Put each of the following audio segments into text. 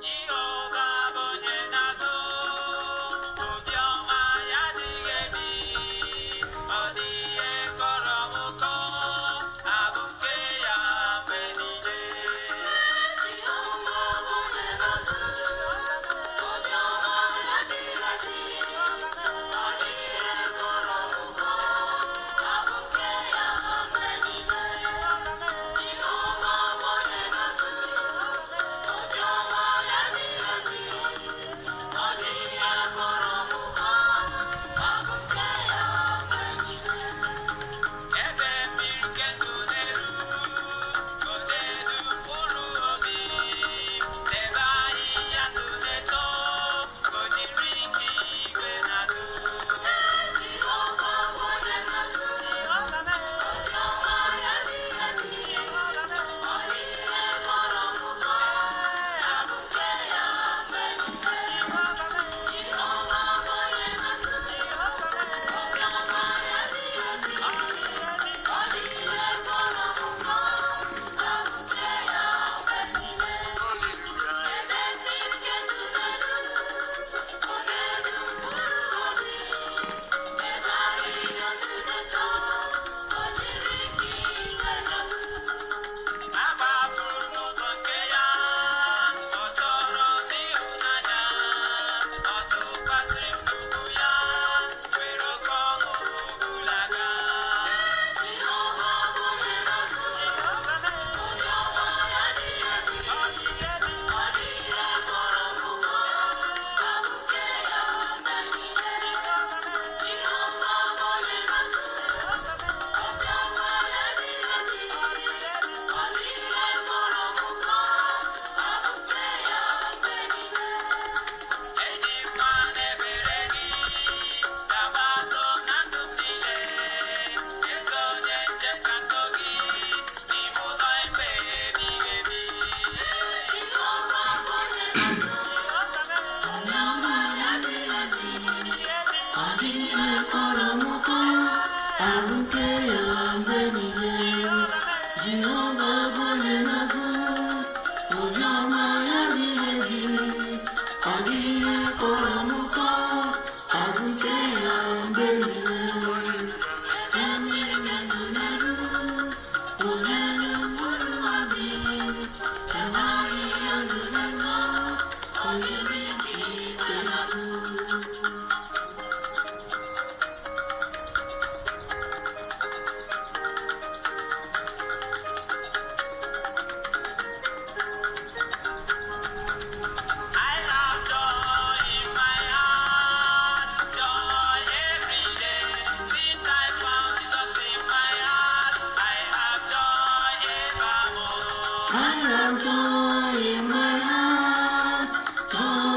Jehovah Bojenazo, Obioma Yadigedi, Odie Koromuko, Abuke Yamenide. Jehovah Bojenazo, Obioma Yadigedi, Odie Koromuko, Abuke Yamenide. Jehovah Bojenazo, Obioma Yadigedi, Odie Koromuko, Abuke Yamenide. Ebe mirkenu neru, kodedu puru obi, leba iyanu neto, kodiriki gbenadu. Jehovah Bojenazo, Obioma Yadigedi, Odie Koromuko, Abuke Yamenide. Jehovah Bojenazo, Obioma Yadigedi, Odie Koromuko, Abuke Yamenide. Ebe mirkenu neru, kodedu puru obi, leba iyanu neto, kodiriki gbenadu. Aba furu n'ụzọ nke ya, ọ chọrọ ịhụnanya, ọ tụkwasịrị m n'ukwu ya, were oke ọṅụ bulaga. Jehovah Bojenazo, Obioma Yadigedi, Odie Koromuko, Abuke Yamenide. Jehovah Bojenazo, Obioma Yadigedi, Odie Koromuko, Abuke Yamenide. Eji mma na-ebere gị, gabazo na ndụ m niile, eze onye ncheta ntọ gị, n'ime ụlọ ikpe ebighị ebi. Jehovah Bojenazo, Obioma Yadigedi, Odie Koromuko, Abuke Yamenide. Jehovah Bojenazo, Obioma Yadigedi, Odie Koromuko, Abuke Yamenide. Emirikenu neru, kodedu puru obi, leba iyanu neto, kodiriki gbenadu. I have joy in my heart, joy every day. Since I found Jesus in my heart, I have joy evermore. I have joy in my heart, joy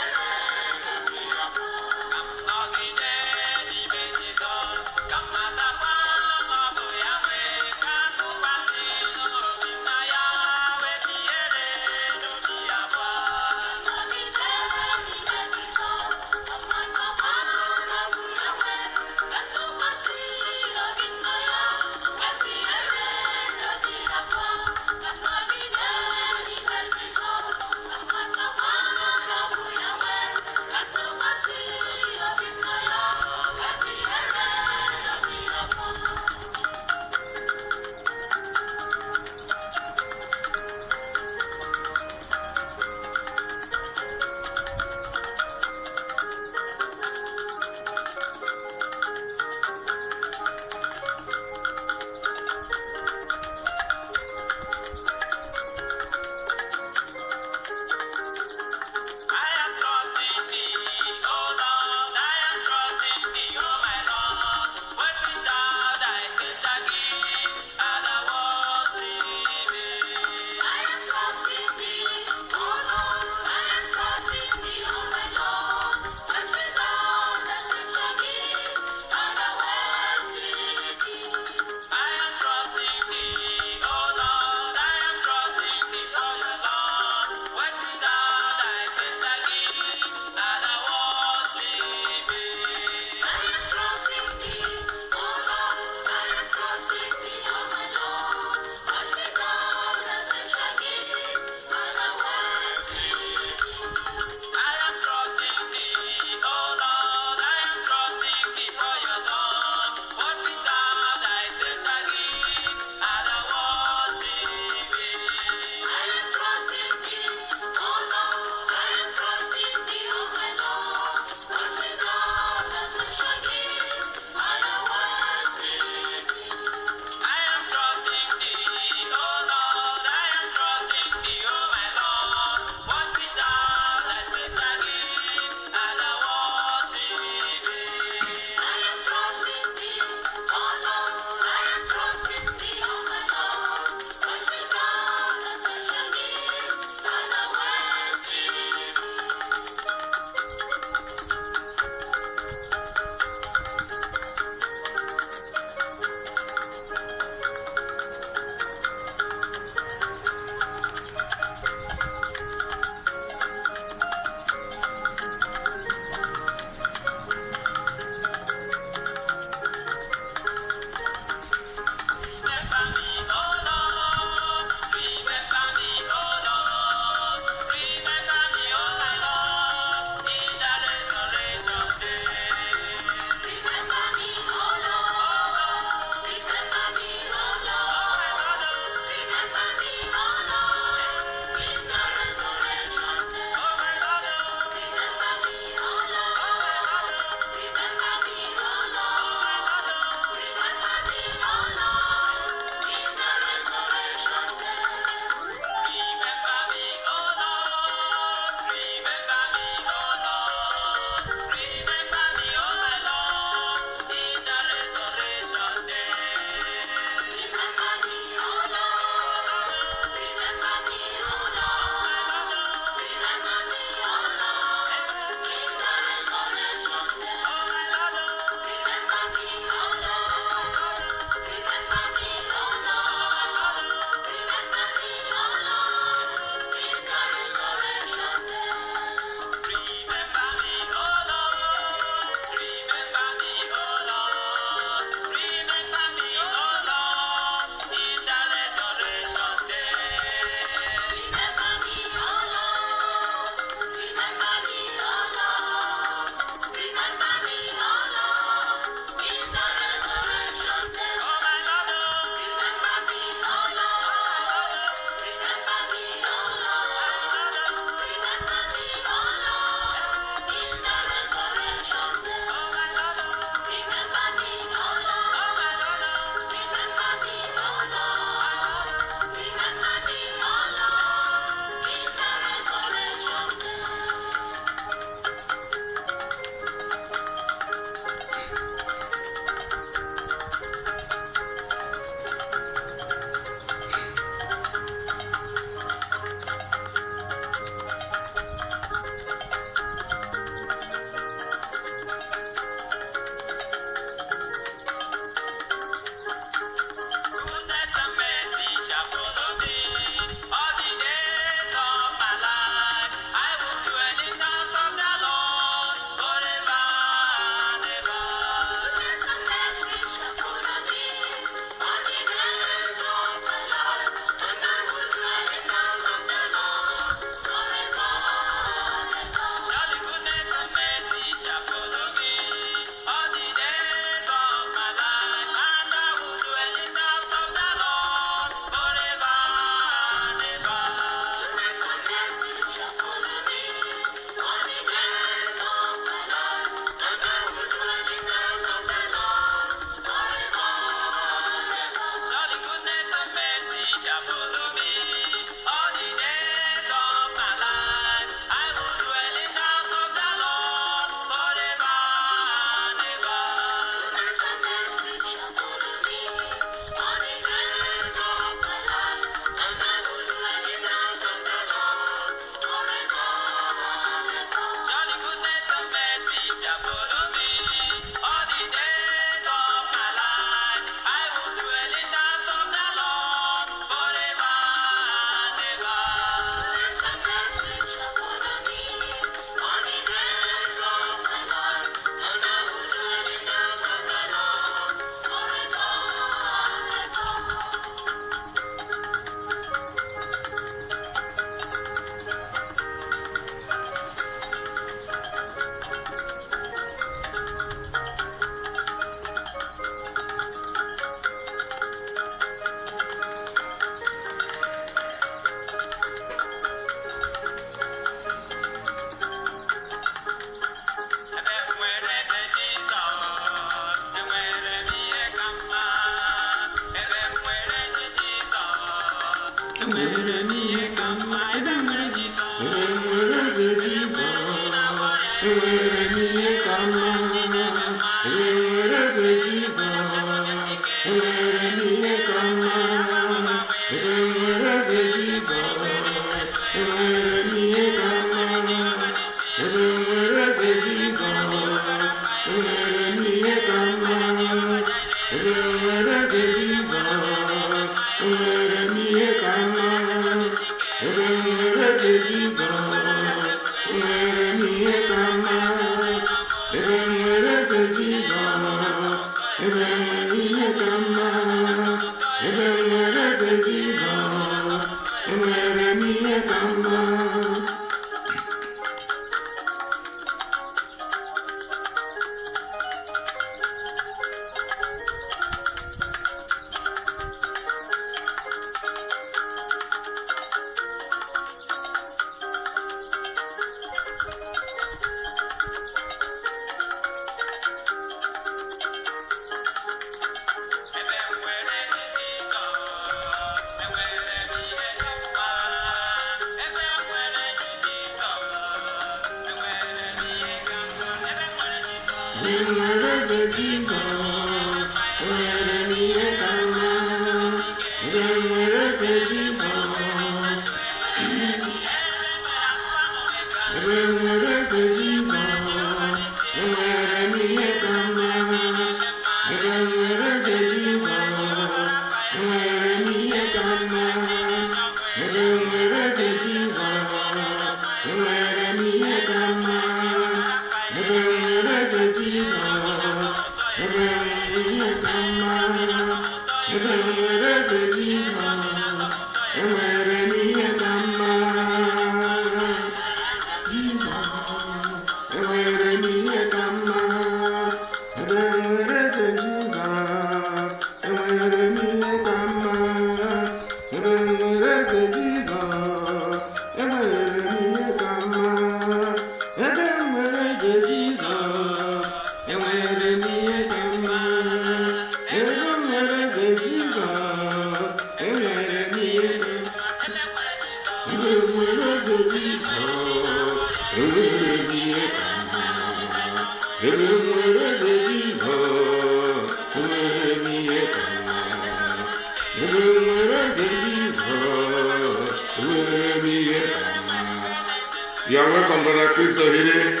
You are welcome, Brother Chris Ohiri,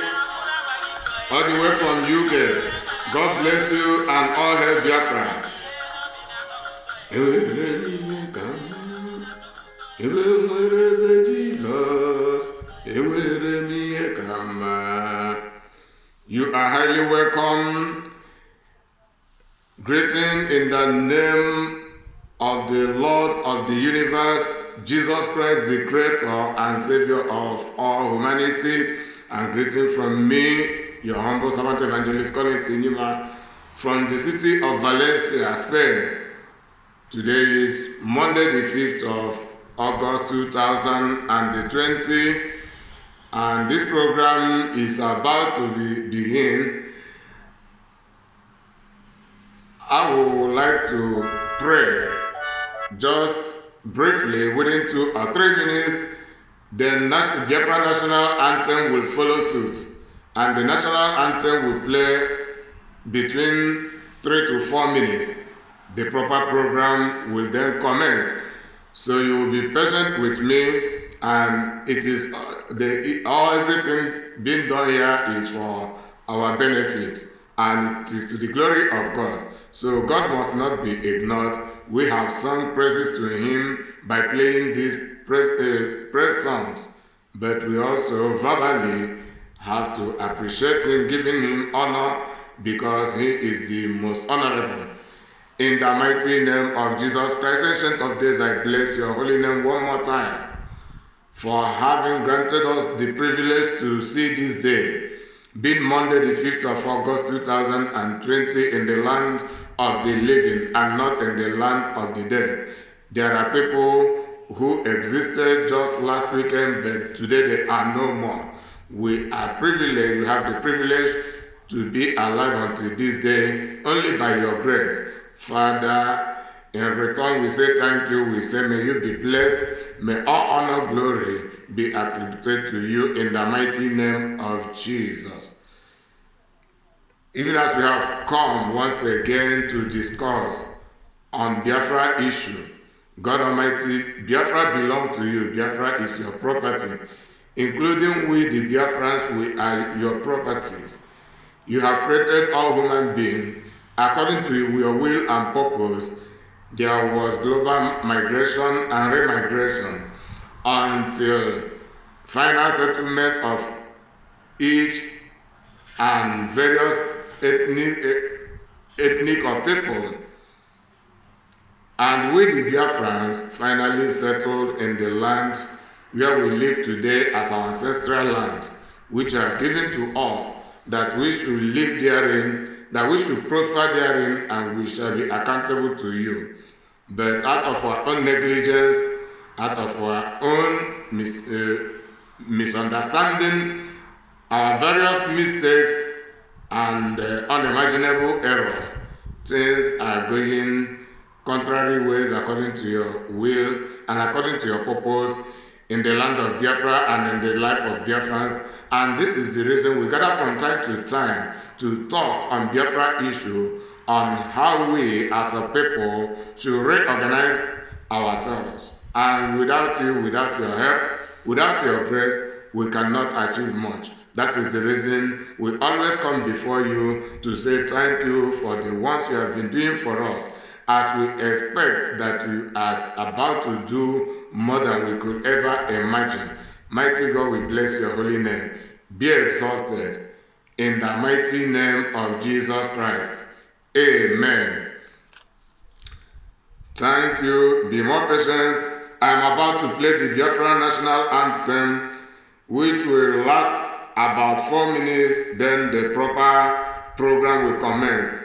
all the way from UK. God bless you and all hail Biafra. You are highly welcome. Greeting in the name of the Lord of the universe, Jesus Christ, the Creator and Savior of all humanity, and greeting from me, your humble servant evangelist Collins Inima, from the city of Valencia, Spain. Today is Monday the 5th of August 2020, and this program is about to begin. I would like to pray just briefly within 2 or 3 minutes. The Biafra national anthem will follow suit, and the national anthem will play between 3 to 4 minutes. The proper program will then commence. So you will be patient with me, and it is everything being done here is for our benefit, and it is to the glory of God. So God must not be ignored. We have sung praises to Him by playing these praise songs, but we also verbally have to appreciate Him, giving Him honor, because He is the most honorable. In the mighty name of Jesus Christ, Ancient of Days, I bless your holy name one more time for having granted us the privilege to see this day, being Monday the 5th of August 2020 in the land of the living and not in the land of the dead. There are people who existed just last weekend, but today they are no more. We are privileged, we have the privilege to be alive until this day only by your grace. Father, in return we say thank you. We say may you be blessed, may all honor, glory be attributed to you in the mighty name of Jesus. Even as we have come once again to discuss on Biafra issue, God Almighty, Biafra belongs to you. Biafra is your property. Including we, the Biafrans, we are your properties. You have created all human beings according to your will and purpose. There was global migration and remigration until final settlement of each and various ethnic of people. And we the Biafrans finally settled in the land where we live today as our ancestral land, which you have given to us, that we should live therein, that we should prosper therein, and we shall be accountable to you. But out of our own negligence, out of our own misunderstanding, our various mistakes and unimaginable errors, things are going contrary ways according to your will and according to your purpose in the land of Biafra and in the life of Biafrans. And this is the reason we gather from time to time to talk on Biafra issue, on how we as a people should reorganize ourselves. And without you, without your help, without your grace, we cannot achieve much. That is the reason we always come before you to say thank you for the ones you have been doing for us, as we expect that you are about to do more than we could ever imagine. Mighty God, we bless your holy name. Be exalted in the mighty name of Jesus Christ. Amen. Thank you. Be more patient. I am about to play the Biafra national anthem, which will last about 4 minutes, then the proper program will commence.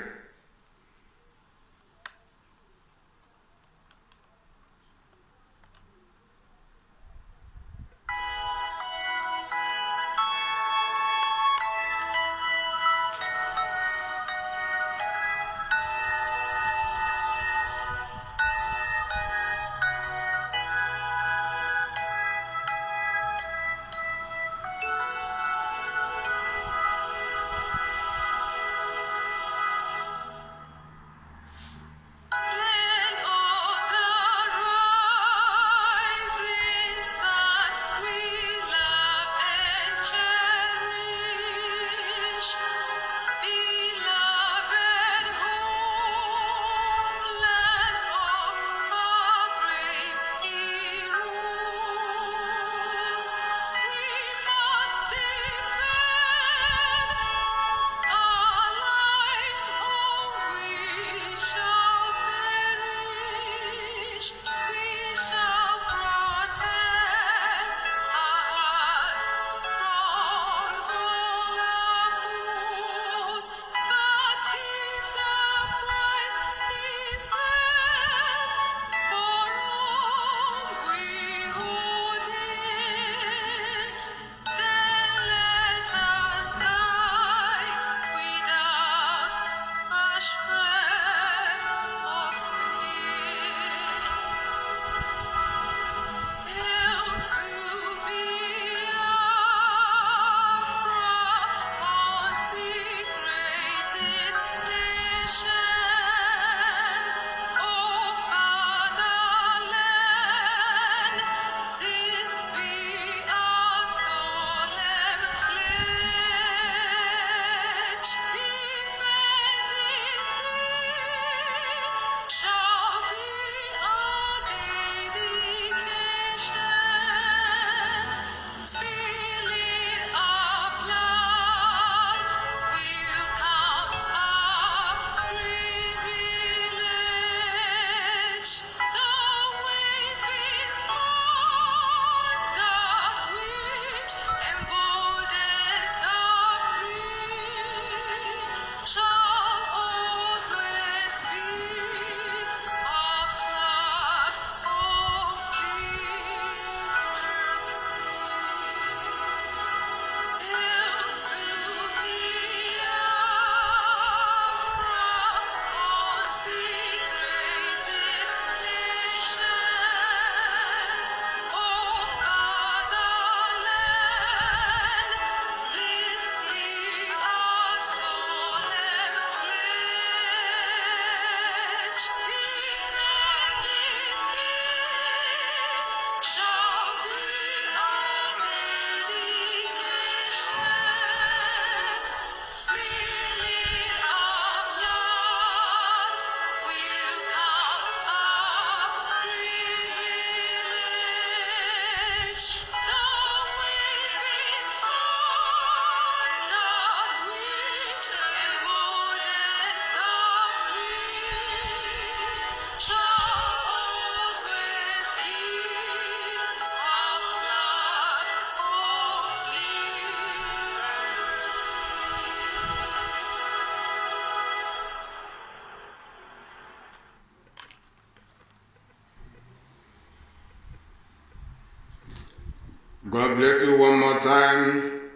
God bless you one more time.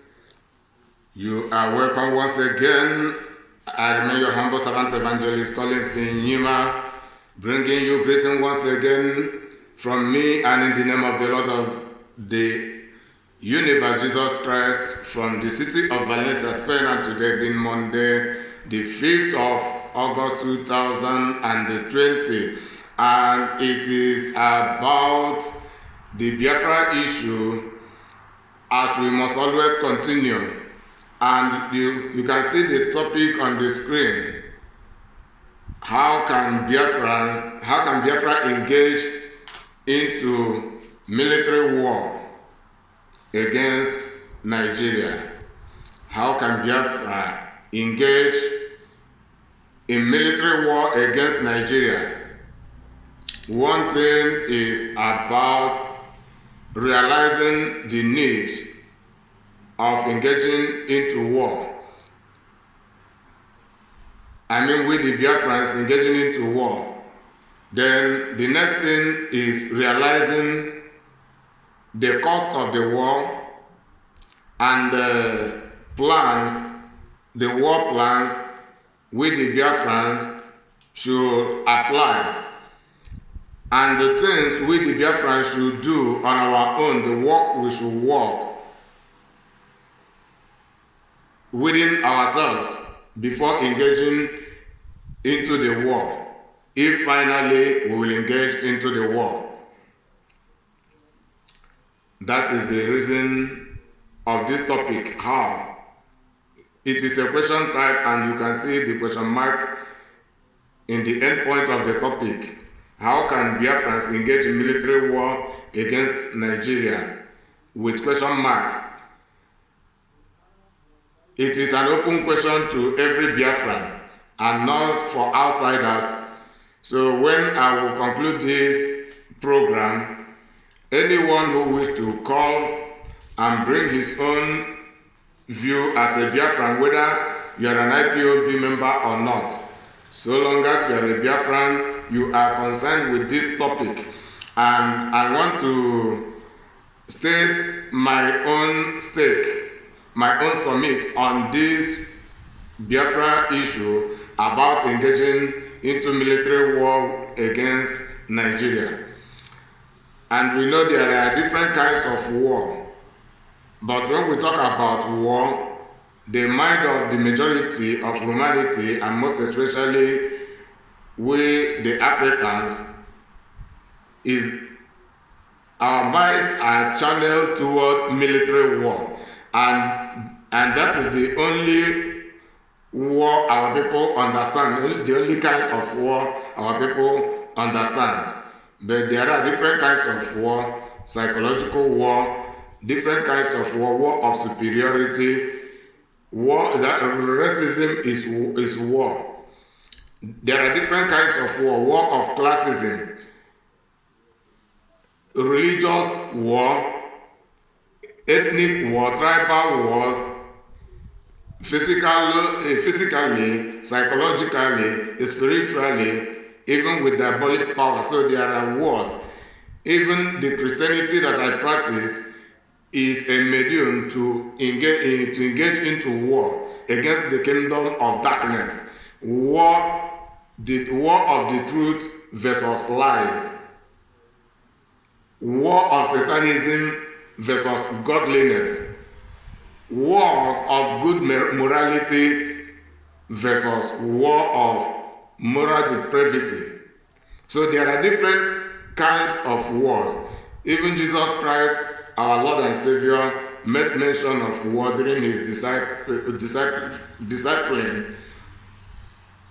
You are welcome once again. I remain your humble servant evangelist Collins Nyima, bringing you greeting once again from me and in the name of the Lord of the universe, Jesus Christ, from the city of Valencia, Spain, and today being Monday, the 5th of August 2020. And it is about the Biafra issue, as we must always continue. And you can see the topic on the screen. How can Biafra engage into military war against Nigeria? How can Biafra engage in military war against Nigeria? One thing is about realizing the need of engaging into war. I mean, with the Biafrans engaging into war. Then the next thing is realizing the cost of the war and the war plans with the Biafrans should apply. And the things we the Biafrans should do on our own, the work we should work within ourselves before engaging into the war, if finally we will engage into the war. That is the reason of this topic. How? It is a question type, and you can see the question mark in the end point of the topic. How can Biafrans engage in military war against Nigeria? With question mark. It is an open question to every Biafran and not for outsiders. So when I will conclude this program, anyone who wishes to call and bring his own view as a Biafran, whether you are an IPOB member or not, so long as you are a Biafran, you are concerned with this topic. And I want to state my own stake, my own submit on this Biafra issue about engaging into military war against Nigeria. And we know there are different kinds of war. But when we talk about war, the mind of the majority of humanity, and most especially we the Africans, is our minds are channeled toward military war. And that is the only war our people understand, the only kind of war our people understand. But there are different kinds of war, psychological war, different kinds of war of superiority, war, that racism is war. There are different kinds of war of classism, religious war, ethnic war, tribal wars, physically, psychologically, spiritually, even with diabolic power. So there are wars. Even the Christianity that I practice is a medium to engage into war against the kingdom of darkness. War of the truth versus lies. War of Satanism versus godliness. Wars of good morality versus war of moral depravity. So there are different kinds of wars. Even Jesus Christ, our Lord and Savior, made mention of war during his discipling.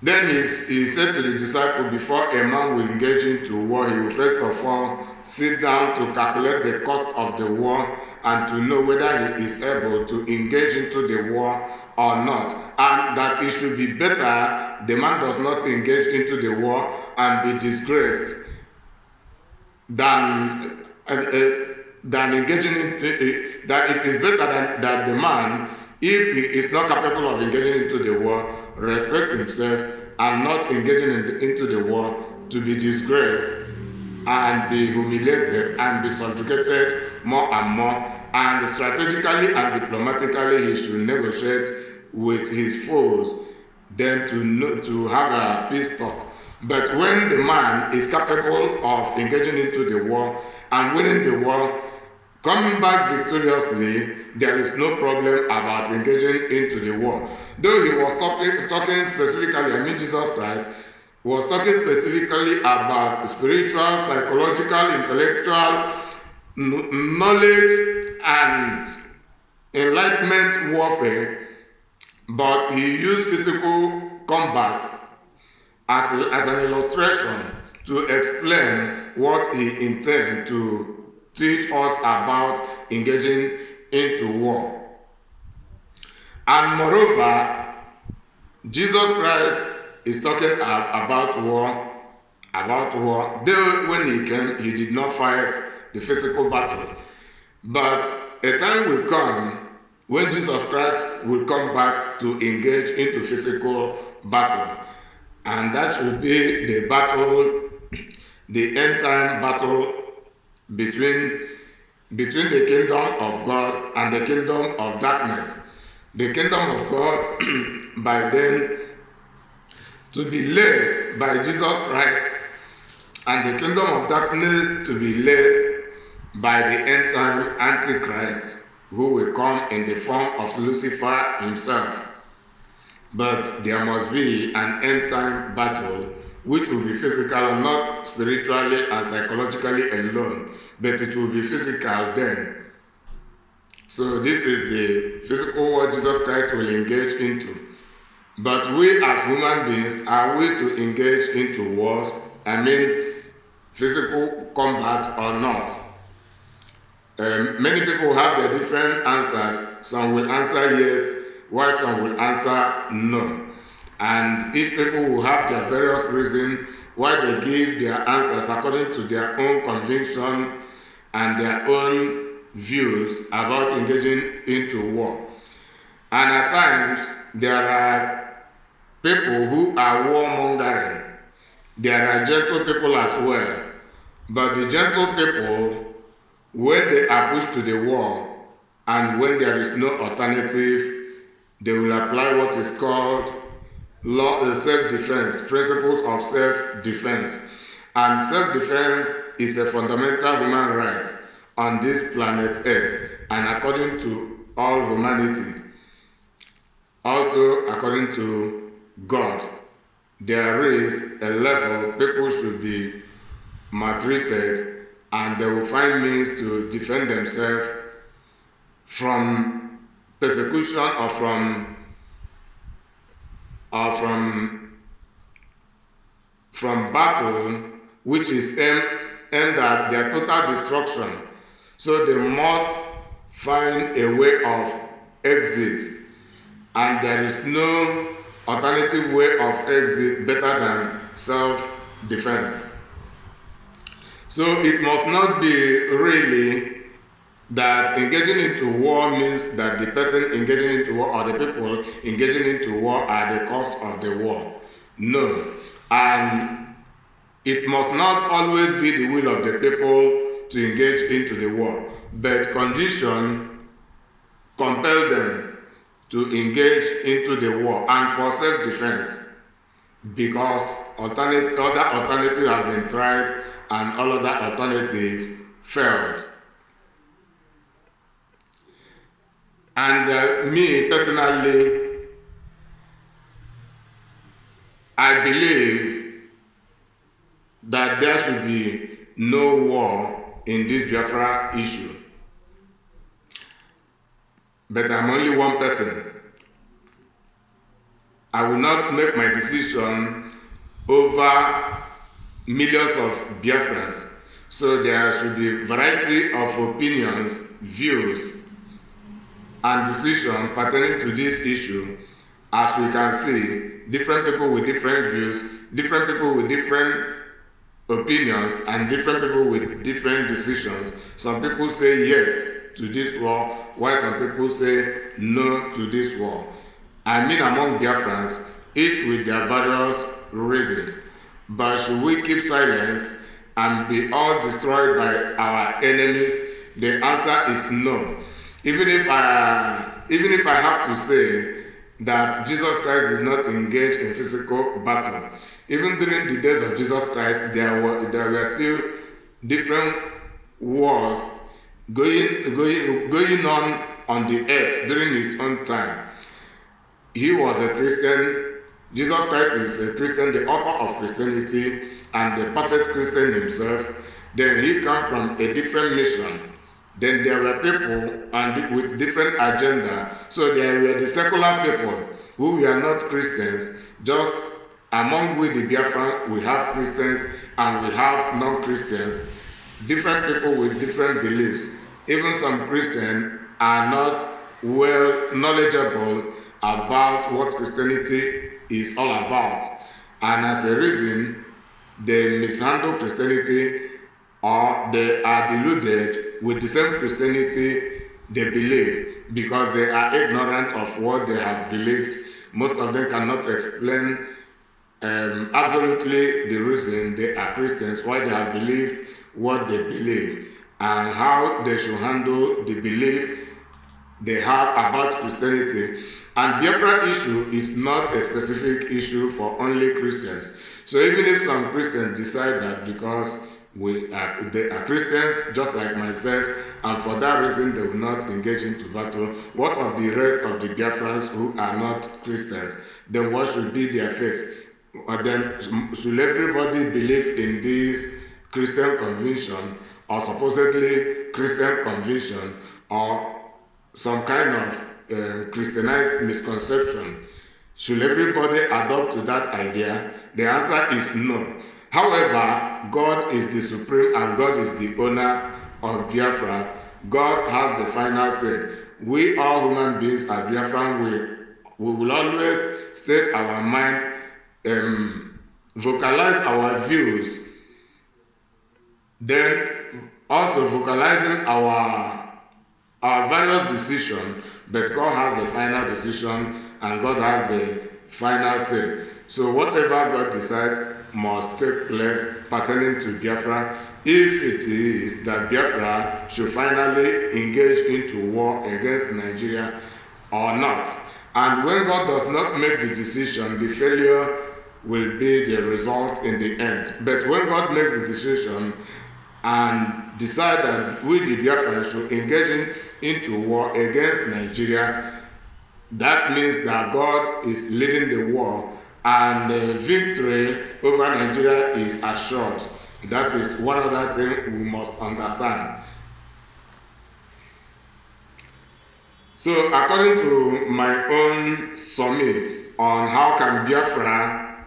Then he said to the disciple, before a man will engage into war, he will first of all sit down to calculate the cost of the war and to know whether he is able to engage into the war or not. And that it should be better the man does not engage into the war and be disgraced than engaging in that it is better that the man, if he is not capable of engaging into the war, respect himself and not engaging into the war, to be disgraced and be humiliated and be subjugated more and more and strategically and diplomatically he should negotiate with his foes, then to have a peace talk. But when the man is capable of engaging into the war and winning the war, coming back victoriously, there is no problem about engaging into the war. Though he was talking specifically, Jesus Christ was talking specifically about spiritual, psychological, intellectual knowledge and enlightenment warfare, but he used physical combat as an illustration to explain what he intended to teach us about engaging into war. And moreover, Jesus Christ is talking about war. Though when he came, he did not fight the physical battle. But a time will come when Jesus Christ will come back to engage into physical battle. And that will be the battle, the end time battle between the kingdom of God and the kingdom of darkness. The kingdom of God by then to be led by Jesus Christ, and the kingdom of darkness to be led by the end time Antichrist, who will come in the form of Lucifer himself. But there must be an end time battle which will be physical and not spiritually and psychologically alone, but it will be physical then. So this is the physical war Jesus Christ will engage into. But we as human beings, are we to engage into wars? I mean, physical combat or not? Many people have their different answers. Some will answer yes, while some will answer no. And each people will have their various reasons why they give their answers according to their own conviction and their own views about engaging into war. And at times, there are people who are warmongering. There are gentle people as well. But the gentle people, when they are pushed to the wall and when there is no alternative, they will apply what is called self-defense, principles of self-defense. And self-defense is a fundamental human right on this planet Earth, and according to all humanity, also according to God, there is a level people should be maltreated, and they will find means to defend themselves from persecution or from battle, which is aimed at their total destruction. So they must find a way of exit, and there is no alternative way of exit better than self-defense. So it must not be really that engaging into war means that the person engaging into war or the people engaging into war are the cause of the war. No. And it must not always be the will of the people to engage into the war, but condition compel them to engage into the war and for self-defense, because other alternatives have been tried and all other alternatives failed. And me personally, I believe that there should be no war in this Biafra issue. But I'm only one person. I will not make my decision over millions of Biafrans. So there should be variety of opinions, views, and decisions pertaining to this issue. As we can see, different people with different views, different people with different opinions, and different people with different decisions. Some people say yes to this war, while some people say no to this war. I mean among Biafrans, each with their various reasons. But should we keep silence and be all destroyed by our enemies The answer is no. Even if I have to say that Jesus Christ did not engage in physical battle, even during the days of Jesus Christ, there were still different wars going on the earth during his own time. He was a Christian. Jesus Christ is a Christian, the author of Christianity, and the perfect Christian himself. Then he came from a different mission. Then there were people with different agenda. So there were the secular people who were not Christians. Just among we the Biafran, we have Christians and we have non-Christians. Different people with different beliefs. Even some Christians are not well knowledgeable about what Christianity is all about. And as a reason, they mishandle Christianity, or they are deluded with the same Christianity they believe, because they are ignorant of what they have believed. Most of them cannot explain absolutely the reason they are Christians, why they have believed what they believe, and how they should handle the belief they have about Christianity. And Biafra issue is not a specific issue for only Christians. So even if some Christians decide that because they are Christians just like myself, and for that reason they will not engage into battle, what of the rest of the Biafrans who are not Christians? Then what should be their fate? Or then should everybody believe in this Christian conviction, or supposedly Christian conviction, or some kind of Christianized misconception? Should everybody adopt to that idea? The answer is no. However, God is the supreme and God is the owner of Biafra. God has the final say. We all human beings at Biafra, we will always state our mind, vocalize our views, then also vocalizing our various decisions, but God has the final decision and God has the final say. So whatever God decides must take place pertaining to Biafra, if it is that Biafra should finally engage into war against Nigeria or not. And when God does not make the decision, the failure will be the result in the end. But when God makes the decision and decide that we the Biafrans should engage into war against Nigeria, that means that God is leading the war, and the victory over Nigeria is assured. That is one other thing we must understand. So according to my own summit on how can Biafra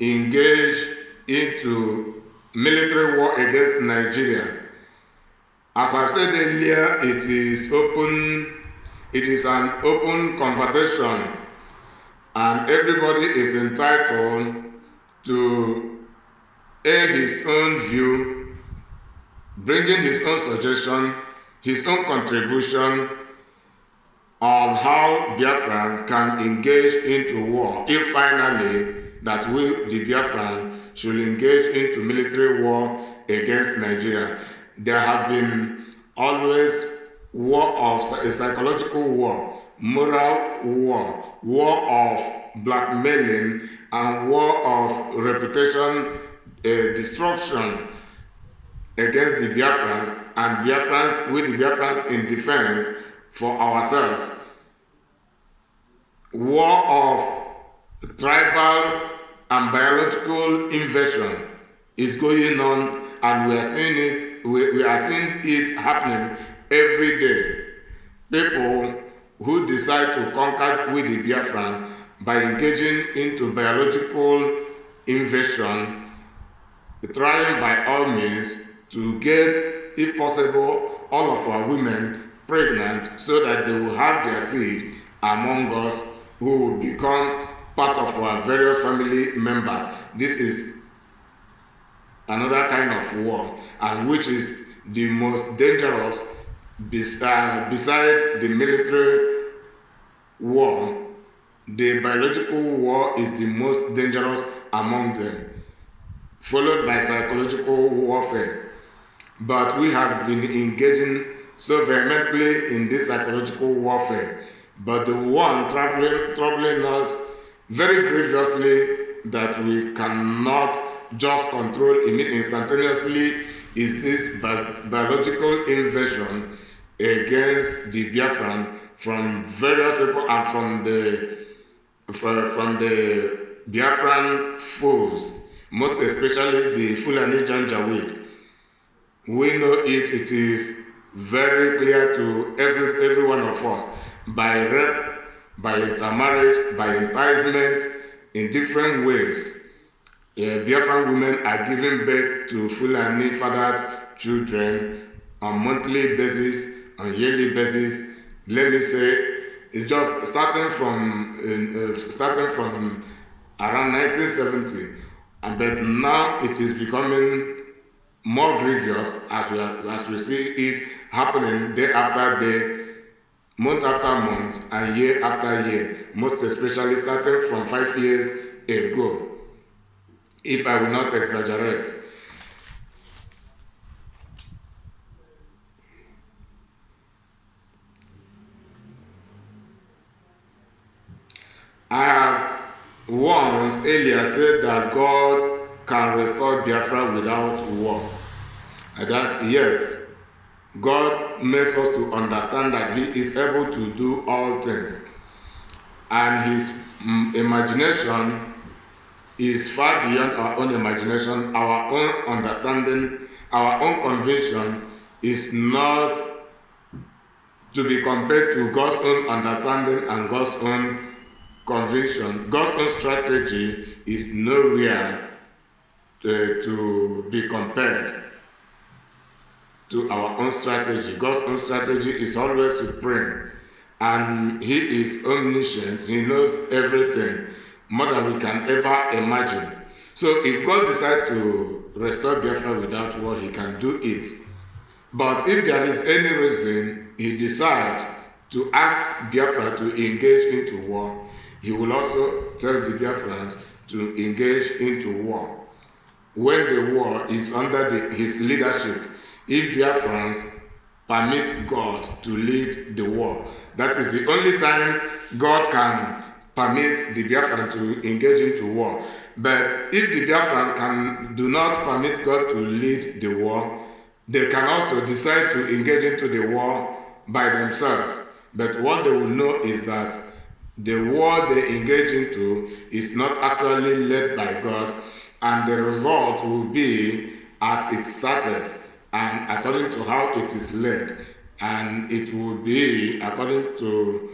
engage into military war against Nigeria, as I've said earlier, it is an open conversation, and everybody is entitled to air his own view, bringing his own suggestion, his own contribution on how Biafran can engage into war, if finally that we, the Biafran, should engage into military war against Nigeria. There have been always a psychological war, moral war, war of blackmailing, and war of reputation destruction against the Biafrans, and Biafrans, with the Biafrans in defense for ourselves. War of tribal and biological invasion is going on, and we are seeing it happening every day. People who decide to conquer with the Biafran by engaging into biological invasion, trying by all means to get, if possible, all of our women pregnant so that they will have their seed among us, who will become part of our various family members. This is another kind of war, and which is the most dangerous besides the military war. The biological war is the most dangerous among them, followed by psychological warfare. But we have been engaging so vehemently in this psychological warfare, but the one troubling us very grievously that we cannot just control instantaneously is this biological invasion against the Biafran from various people and from the Biafran foes, most especially the Fulani Janjaweed. We know it is very clear to every one of us by rape, by intermarriage, by enticement, in different ways. Biafran women are giving birth to Fulani fathered children on monthly basis, on yearly basis. Let me say, it's just starting from around 1970, but now it is becoming more grievous as we see it happening day after day, month after month, and year after year, most especially starting from 5 years ago, if I will not exaggerate. I have once earlier said that God can restore Biafra without war. And that, yes, God makes us to understand that He is able to do all things. And His imagination is far beyond our own imagination, our own understanding, our own conviction is not to be compared to God's own understanding and God's own conviction. God's own strategy is nowhere to be compared to our own strategy. God's own strategy is always supreme, and He is omniscient. He knows everything more than we can ever imagine. So if God decides to restore Biafra without war, He can do it. But if there is any reason He decides to ask Biafra to engage into war, He will also tell the Biafrans to engage into war. When the war is under His leadership, if Biafrans permit God to lead the war, that is the only time God can permit the Biafran to engage into war. But if the Biafran do not permit God to lead the war, they can also decide to engage into the war by themselves. But what they will know is that the war they engage into is not actually led by God, and the result will be as it started and according to how it is led, and it will be according to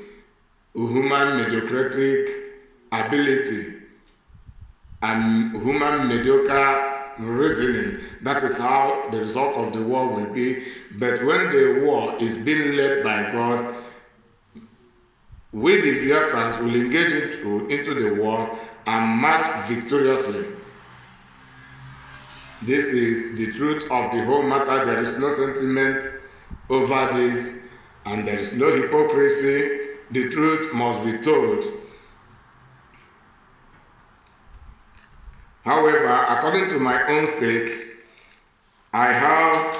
human mediocratic ability and human mediocre reasoning. That is how the result of the war will be. But when the war is being led by God, we the Biafrans will engage into the war and march victoriously. This is the truth of the whole matter. There is no sentiment over this, and there is no hypocrisy. The truth must be told. However, according to my own stake, I have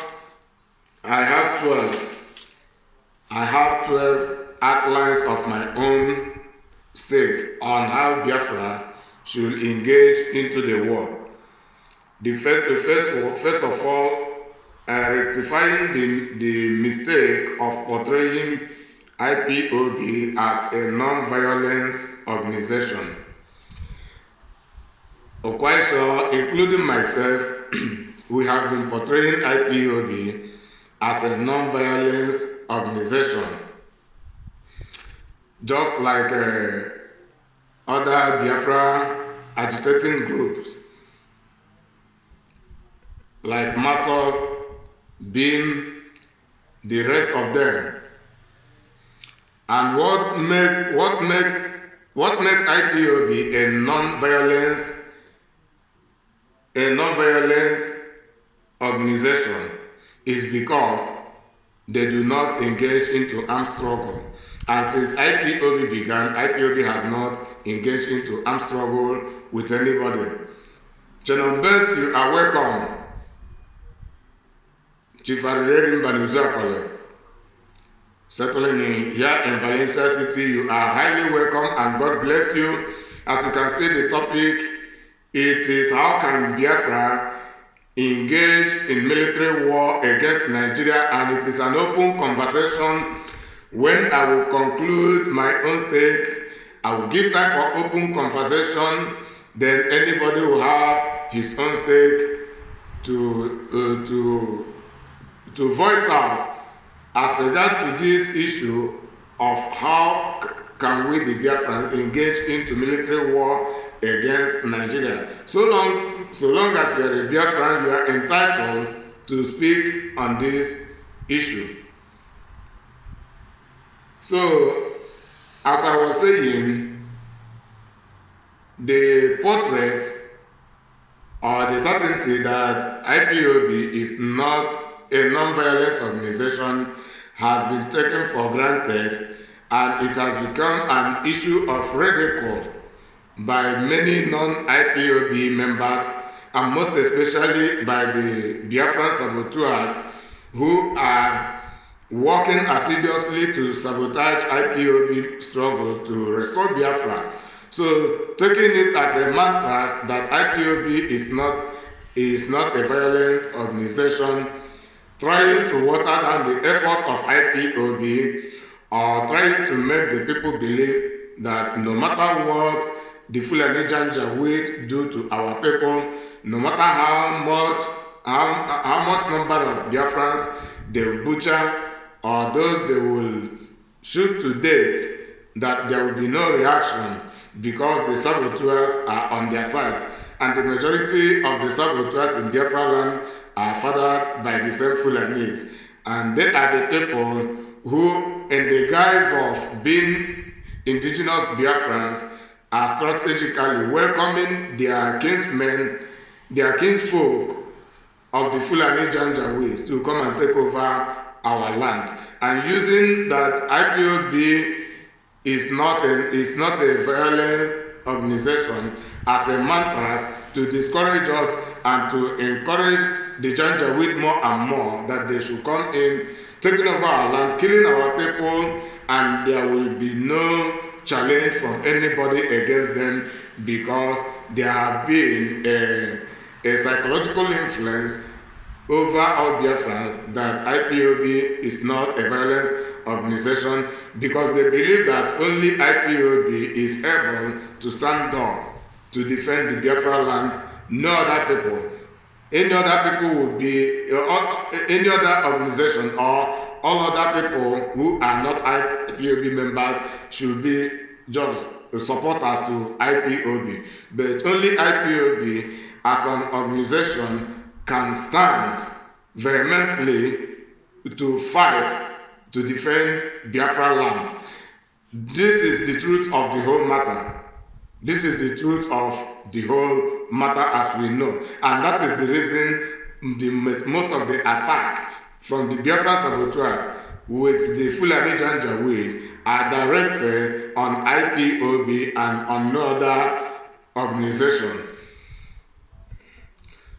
12 outlines of my own stake on how Biafra should engage into the war. First of all, rectifying the mistake of portraying IPOB as a non-violence organization. Okwaisho, including myself, we have been portraying IPOB as a non-violence organization, just like other Biafra agitating groups like MASOB, BIM, the rest of them. And what makes IPOB a non-violence organization is because they do not engage into armed struggle. And since IPOB began, IPOB has not engaged into armed struggle with anybody. Chenombes, you are welcome. Chief Ariel Mbanuziakole, settling in here in Valencia City. You are highly welcome and God bless you. As you can see, the topic, it is how can Biafra engage in military war against Nigeria, and it is an open conversation. When I will conclude my own stake, I will give time for open conversation. Then anybody will have his own stake to voice out as regard to this issue of how can we, the Biafrans, engage into military war against Nigeria. So long as you are a Biafran, you are entitled to speak on this issue. So, as I was saying, the portrait or the certainty that IPOB is not a non-violence organization has been taken for granted, and it has become an issue of ridicule by many non-IPOB members, and most especially by the Biafran saboteurs who are working assiduously to sabotage IPOB struggle to restore Biafra. So taking it as a mantra that IPOB is not a violent organization, trying to water down the effort of IPOB, or trying to make the people believe that no matter what the Fulani Janjaweed do to our people, no matter how much number of Biafrans they will butcher or those they will shoot to death, that there will be no reaction because the saboteurs are on their side. And the majority of the saboteurs in Biafra land are fathered by the same Fulanis. And they are the people who, in the guise of being indigenous Biafrans, are strategically welcoming their kinsmen, their kinsfolk of the Fulani Janjaweeds to come and take over our land. And using that IPOB is not a violent organization as a mantra to discourage us and to encourage the Janjaweed more and more that they should come in, taking over our land, killing our people, and there will be no challenge from anybody against them because there have been a psychological influence over all Biafrans that IPOB is not a violent organization, because they believe that only IPOB is able to stand up to defend the Biafra land. No other people. Any other people would be, any other organization or all other people who are not IPOB members should be just supporters to IPOB. But only IPOB as an organization can stand vehemently to fight to defend Biafra land. This is the truth of the whole matter. This is the truth of the whole matter as we know. And that is the reason most of the attack from the Biafra saboteurs with the Fulani Janjaweed are directed on IPOB and on no other organization.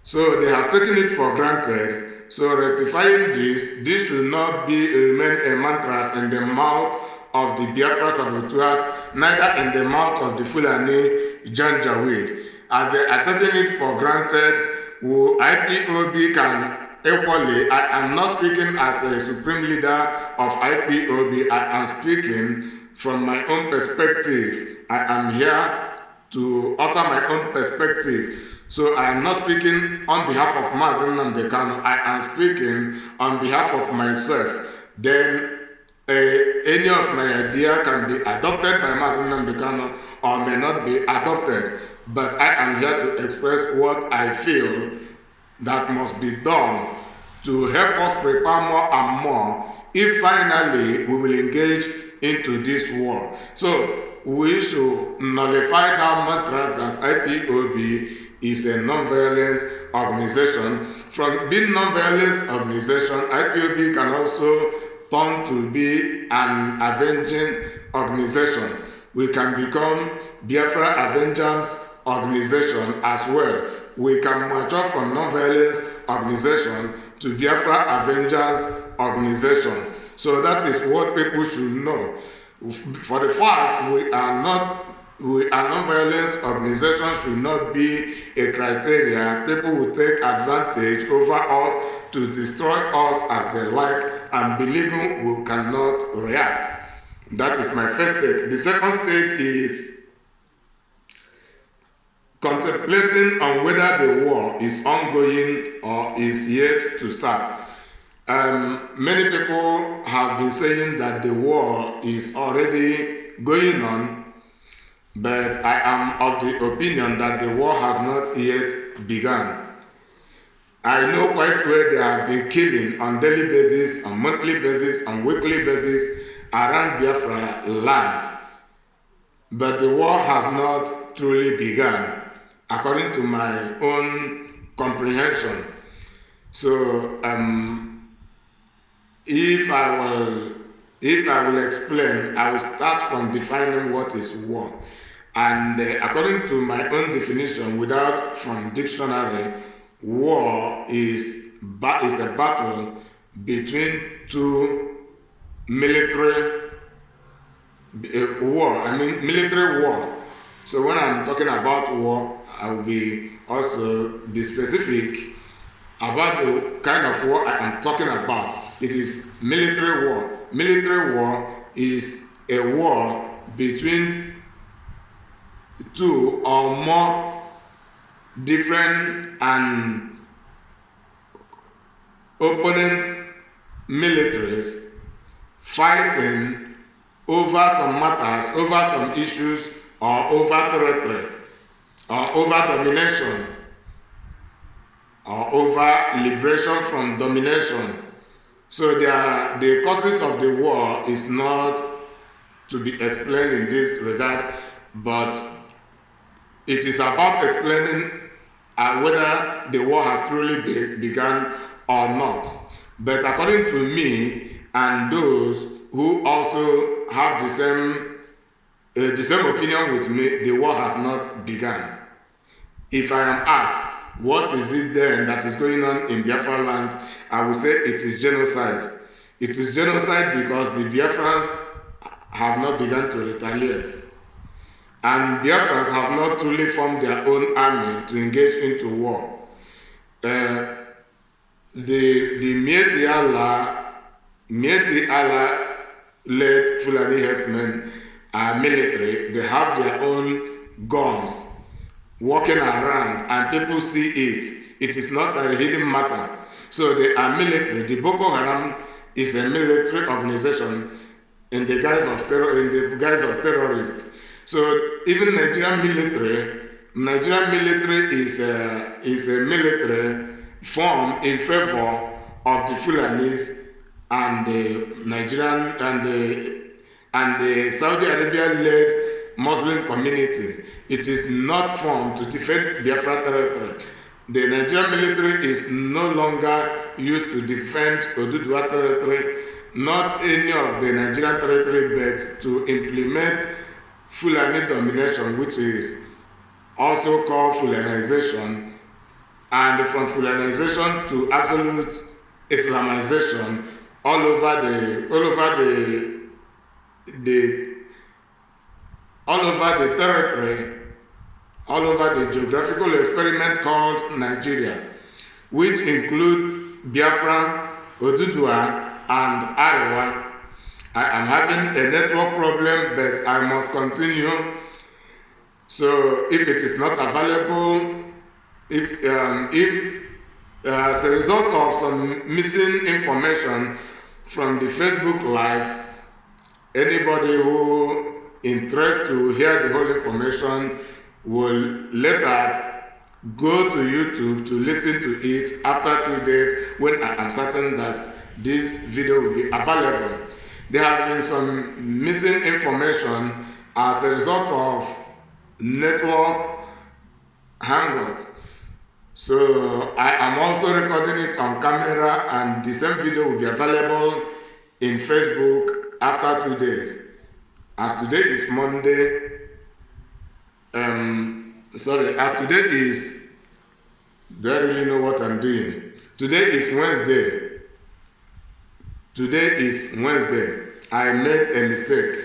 So they have taken it for granted. So rectifying this should not remain a mantra in the mouth of the Biafra saboteurs, neither in the mouth of the Fulani Janjaweed. As they are taking it for granted, IPOB can equally, I am not speaking as a supreme leader of IPOB, I am speaking from my own perspective. I am here to utter my own perspective. So I am not speaking on behalf of Mazen Nnamdi Kanu, I am speaking on behalf of myself. Then any of my idea can be adopted by Mazen Nnamdi Kanu or may not be adopted. But I am here to express what I feel that must be done to help us prepare more and more if finally we will engage into this war. So we should nullify that mantra that IPOB is a non-violence organization. From being non-violence organization, IPOB can also turn to be an avenging organization. We can become Biafra Avengers organization as well. We can mature from non-violence organization to Biafra Avengers organization. So that is what people should know. For the fact we are non-violence organization should not be a criteria. People will take advantage over us to destroy us as they like and believing we cannot react. That is my first stake. The second stake is contemplating on whether the war is ongoing or is yet to start. Many people have been saying that the war is already going on, but I am of the opinion that the war has not yet begun. I know quite well there have been killing on daily basis, on monthly basis, on weekly basis around Biafra land, but the war has not truly begun, according to my own comprehension. So, if I will explain, I will start from defining what is war. And according to my own definition, without from dictionary, war is a battle between two military military war. So when I'm talking about war, I will also be specific about the kind of war I am talking about. It is military war. Military war is a war between two or more different and opponent militaries fighting over some matters, over some issues, or over territory, or over domination, or over liberation from domination. So the causes of the war is not to be explained in this regard, but it is about explaining whether the war has truly begun or not. But according to me and those who also have the same opinion with me, the war has not begun. If I am asked, what is it then that is going on in Biafra land, I will say it is genocide. It is genocide because the Biafrans have not begun to retaliate. And Biafrans have not truly formed their own army to engage into war. The Mieti Allah led Fulani herdsmen are military. They have their own guns walking around and people see it. It is not a hidden matter. So they are military. The Boko Haram is a military organization in the guise of terrorists. So even Nigerian military is a military form in favor of the Fulanis and the Nigerian and the Saudi Arabia-led Muslim community. It is not formed to defend Biafra territory. The Nigerian military is no longer used to defend Oduduwa territory, not any of the Nigerian territory, but to implement Fulani domination, which is also called Fulanization, and from Fulanization to absolute Islamization all over the territory, all over the geographical experiment called Nigeria, which include Biafra, Oduduwa, and Arewa. I am having a network problem, but I must continue. So if it is not available, if as a result of some missing information from the Facebook Live, anybody who interested to hear the whole information will later go to YouTube to listen to it after 2 days when I am certain that this video will be available. There have been some missing information as a result of network hang-up. So I am also recording it on camera, and the same video will be available in Facebook after 2 days. As today is Monday, as today is, do I really know what I'm doing? Today is Wednesday. Today is Wednesday. I made a mistake.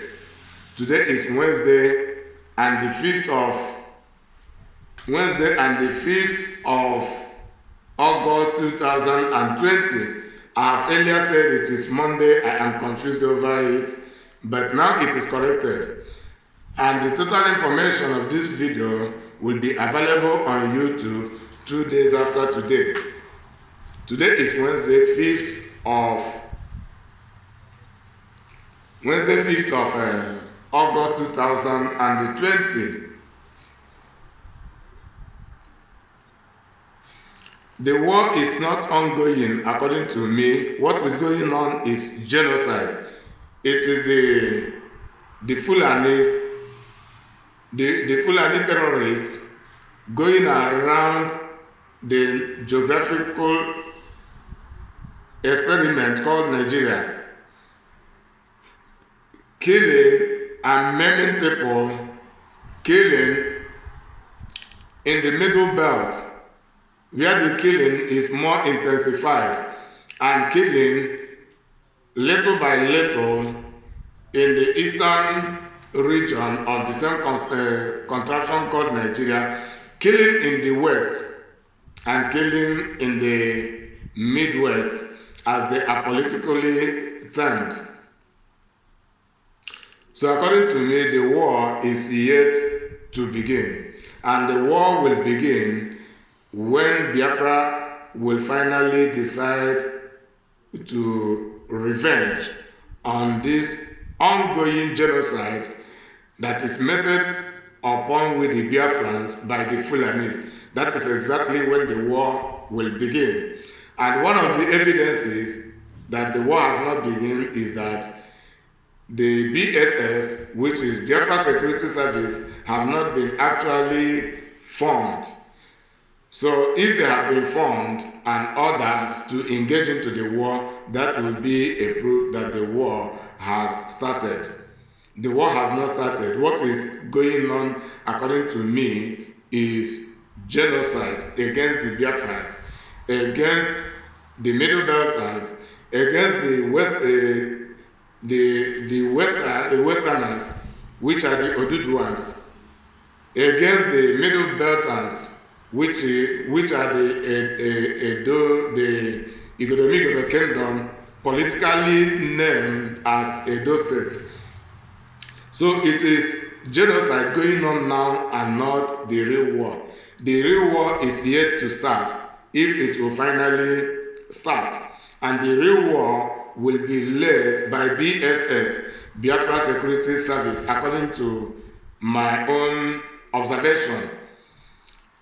Today is Wednesday and the 5th of August 2020. I have earlier said it is Monday. I am confused over it, but now it is corrected. And the total information of this video will be available on YouTube 2 days after today. Today is Wednesday 5th of August 2020. The war is not ongoing according to me. What is going on is genocide. It is the Fulanis, the Fulani terrorists going around the geographical experiment called Nigeria, killing and maiming people, killing in the middle belt, where the killing is more intensified, and killing little by little in the eastern region of the same contraption called Nigeria, killing in the west and killing in the Midwest, as they are politically termed. So according to me, the war is yet to begin, and the war will begin when Biafra will finally decide to revenge on this ongoing genocide that is meted upon with the Biafrans by the Fulanis. That is exactly when the war will begin. And one of the evidences that the war has not begun is that the BSS, which is Biafra Security Service, have not been actually formed. So if they have been formed and ordered to engage into the war, that will be a proof that the war has started. The war has not started. What is going on, according to me, is genocide against the Biafrans, against the Middle Beltans, against the Westerners, which are the Oduduans, against the Middle Beltans, which are the Igodomigodo Kingdom, politically named as Edo State. So it is genocide going on now and not the real war. The real war is yet to start, if it will finally start. And the real war will be led by BSS, Biafra Security Service, according to my own observation.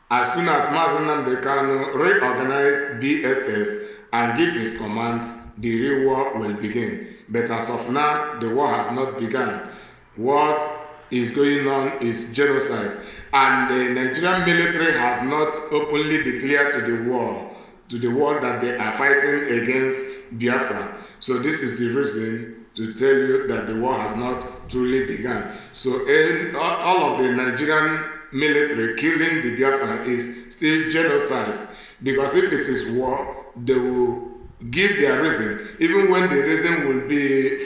As soon as Mazi Nnamdi Kanu reorganize BSS and give his command, the real war will begin. But as of now, the war has not begun. What is going on is genocide. And the Nigerian military has not openly declared to the world that they are fighting against Biafra. So this is the reason to tell you that the war has not truly begun. So all of the Nigerian military killing the Biafran is still genocide, because if it is war, they will give their reason, even when the reason will be a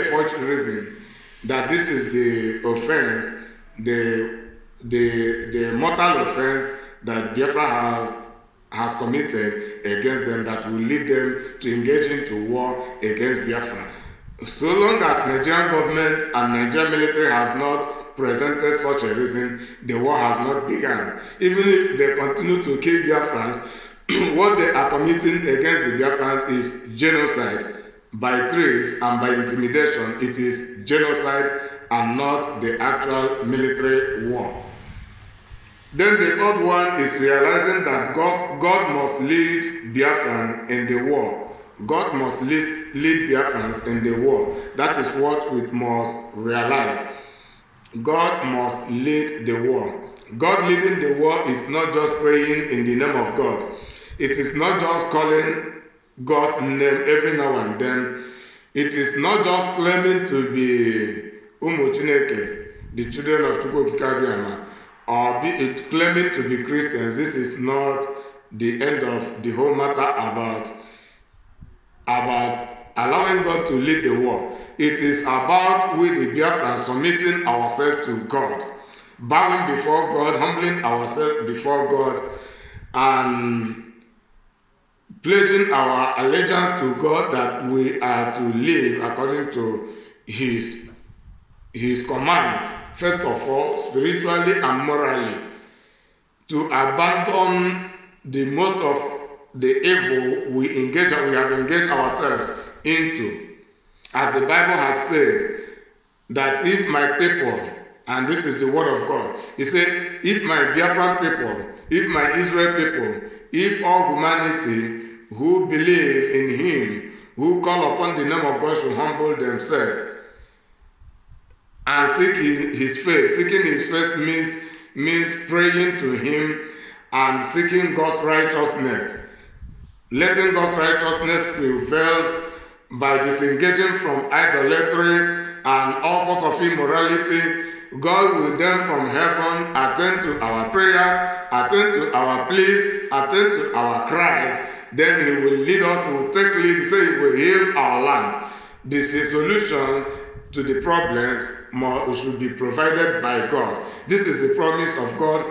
forged reason, that this is the offense, the mortal offense that Biafra has committed against them, that will lead them to engage into war against Biafra. So long as Nigerian government and Nigerian military has not presented such a reason, the war has not begun. Even if they continue to kill Biafrans, what they are committing against the Biafrans is genocide by tricks and by intimidation. It is genocide and not the actual military war. Then the third one is realizing that God must lead Biafran in the war. God must lead Biafrans in the war. That is what we must realize. God must lead the war. God leading the war is not just praying in the name of God. It is not just calling God's name every now and then. It is not just claiming to be Umu Chineke, the children of Chukwu Okike Abiama, or claiming to be Christians. This is not the end of the whole matter about allowing God to lead the war. It is about we the Biafrans submitting ourselves to God, bowing before God, humbling ourselves before God, and pledging our allegiance to God that we are to live according to His command, first of all, spiritually and morally, to abandon the most of the evil we have engaged ourselves into. As the Bible has said, that if my people, and this is the word of God, He said, if my Biafran people, if my Israel people, if all humanity who believe in Him, who call upon the name of God, should humble themselves and seek His face. Seeking His face means praying to Him and seeking God's righteousness. Letting God's righteousness prevail by disengaging from idolatry and all sorts of immorality. God will then from heaven attend to our prayers, attend to our pleas, attend to our cries. Then He will lead us, He will take lead, say He will heal our land. This is solution to the problems should be provided by God. This is the promise of God,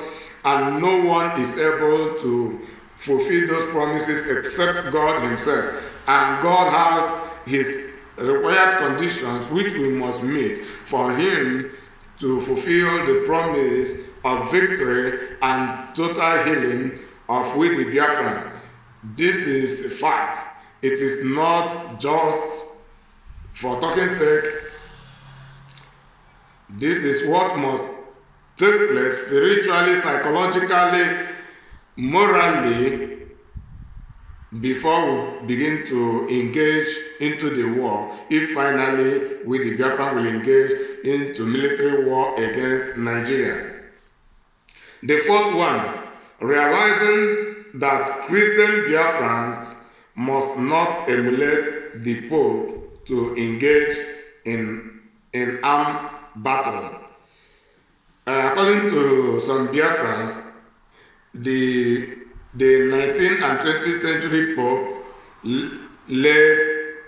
and no one is able to fulfill those promises except God Himself. And God has His required conditions which we must meet for Him to fulfill the promise of victory and total healing of we the Biafrans. This is a fact. It is not just for talking sake. This is what must take place spiritually, psychologically, morally, before we begin to engage into the war, if finally we the Biafran will engage into military war against Nigeria. The fourth one, realizing that Christian Biafrans must not emulate the Pope to engage in armed battle. According to some Biafrans, the 19th and 20th century Pope led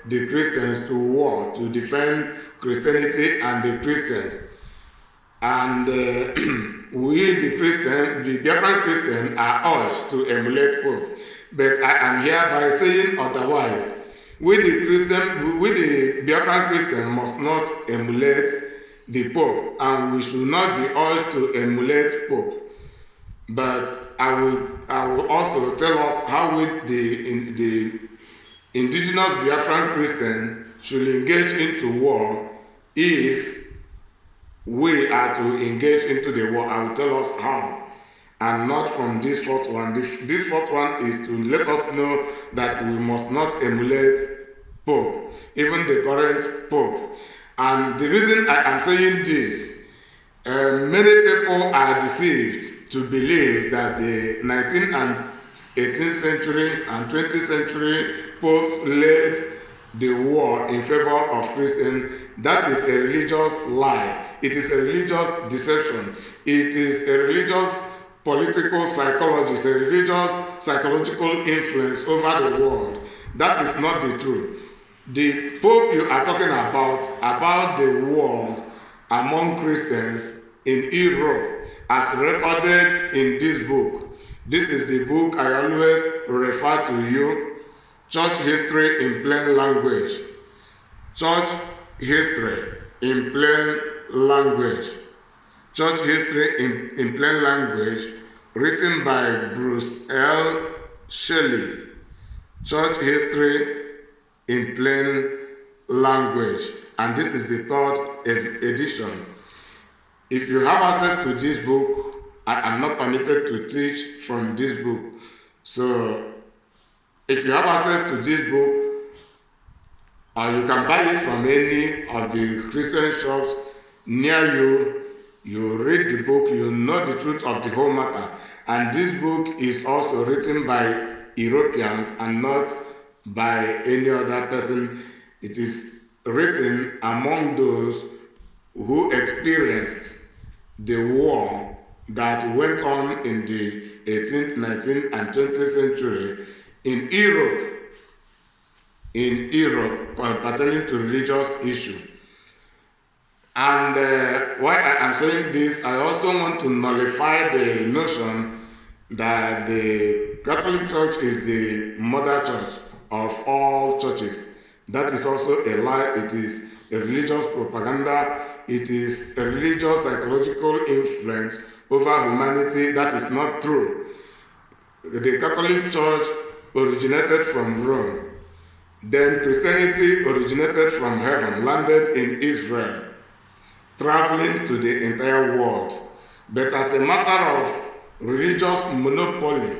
the Christians to war to defend Christianity and the Christians. And we the Biafran Christians are urged to emulate Pope. But I am hereby saying otherwise. We the Biafran Christians must not emulate the Pope, and we should not be urged to emulate Pope. But I will also tell us how the indigenous Biafran Christian should engage into war if we are to engage into the war. I will tell us how, and not from this fourth one. This fourth one is to let us know that we must not emulate Pope, even the current Pope. And the reason I am saying this, many people are deceived to believe that the 19th and 18th century and 20th century popes led the war in favor of Christians. That is a religious lie. It is a religious deception. It is a religious political psychology, a religious psychological influence over the world. That is not the truth. The Pope you are talking about the war among Christians in Europe, as recorded in this book. This is the book I always refer to you, Church History in Plain Language. Church History in Plain Language. Church History in Plain Language, written by Bruce L. Shelley. Church History in Plain Language. And this is the third edition. If you have access to this book, I am not permitted to teach from this book. So, if you have access to this book, or you can buy it from any of the Christian shops near you, you read the book, you know the truth of the whole matter. And this book is also written by Europeans and not by any other person. It is written among those who experienced the war that went on in the 18th, 19th, and 20th century in Europe. in Europe pertaining to religious issue. And why I am saying this, I also want to nullify the notion that the Catholic Church is the mother church of all churches. That is also a lie. It is a religious propaganda. It is a religious psychological influence over humanity. That is not true. The Catholic Church originated from Rome. Then Christianity originated from heaven, landed in Israel, traveling to the entire world. But as a matter of religious monopoly,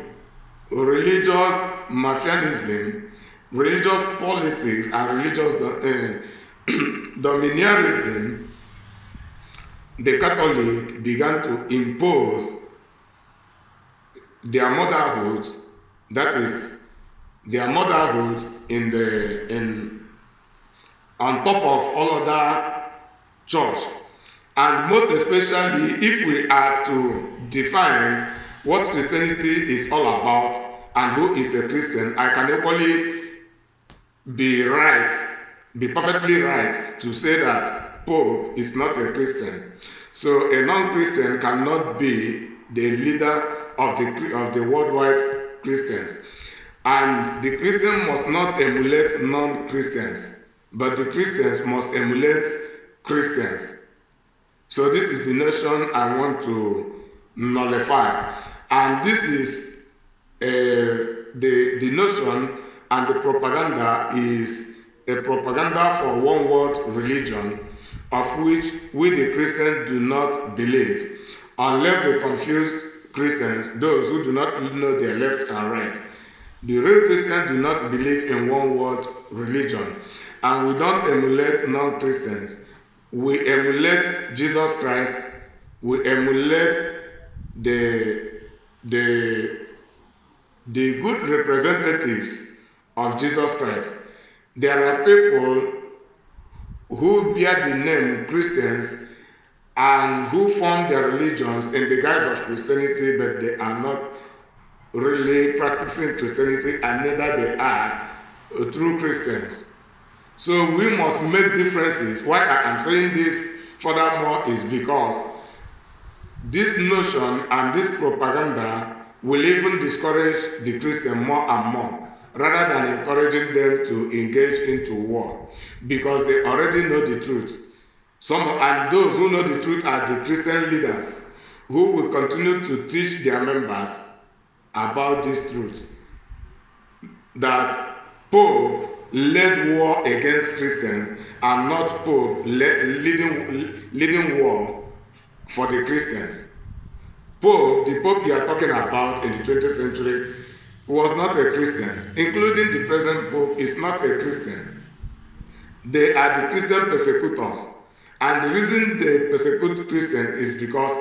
religious mafianism, religious politics, and religious dominionism, the Catholic began to impose their motherhood, that is, their motherhood on top of all other church. And most especially, if we are to define what Christianity is all about and who is a Christian, I can equally be perfectly right to say that Pope is not a Christian. So a non-Christian cannot be the leader of the worldwide Christians. And the Christian must not emulate non-Christians, but the Christians must emulate Christians. So this is the notion I want to nullify. And this is the notion, and the propaganda is a propaganda for one world religion, of which we the Christians do not believe, unless they confuse Christians, those who do not know their left and right. The real Christians do not believe in one world religion, and we don't emulate non-Christians. We emulate Jesus Christ. We emulate the good representatives of Jesus Christ. There are people who bear the name Christians and who form their religions in the guise of Christianity, but they are not really practicing Christianity, and neither they are true Christians. So we must make differences. Why I am saying this furthermore is because this notion and this propaganda will even discourage the Christian more and more, rather than encouraging them to engage into war, because they already know the truth. And those who know the truth are the Christian leaders who will continue to teach their members about this truth, that Pope led war against Christians and not Pope leading war for the Christians. The Pope you are talking about in the 20th century was not a Christian, including the present Pope is not a Christian. They are the Christian persecutors, and the reason they persecute Christians is because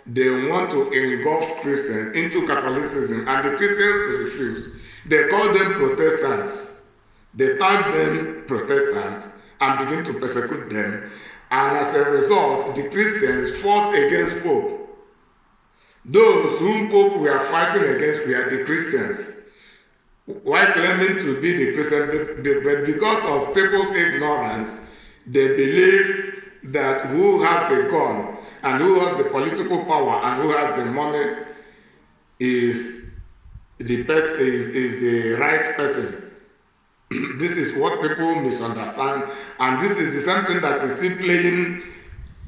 they want to engulf Christians into Catholicism, and the Christians refuse. They call them Protestants. They tag them Protestants and begin to persecute them. And as a result, the Christians fought against Pope. Those whom Pope were fighting against were the Christians, while claiming to be the Christians. But because of people's ignorance, they believe that who has the gun and who has the political power and who has the money is the right person. This is what people misunderstand, and this is the same thing that is still playing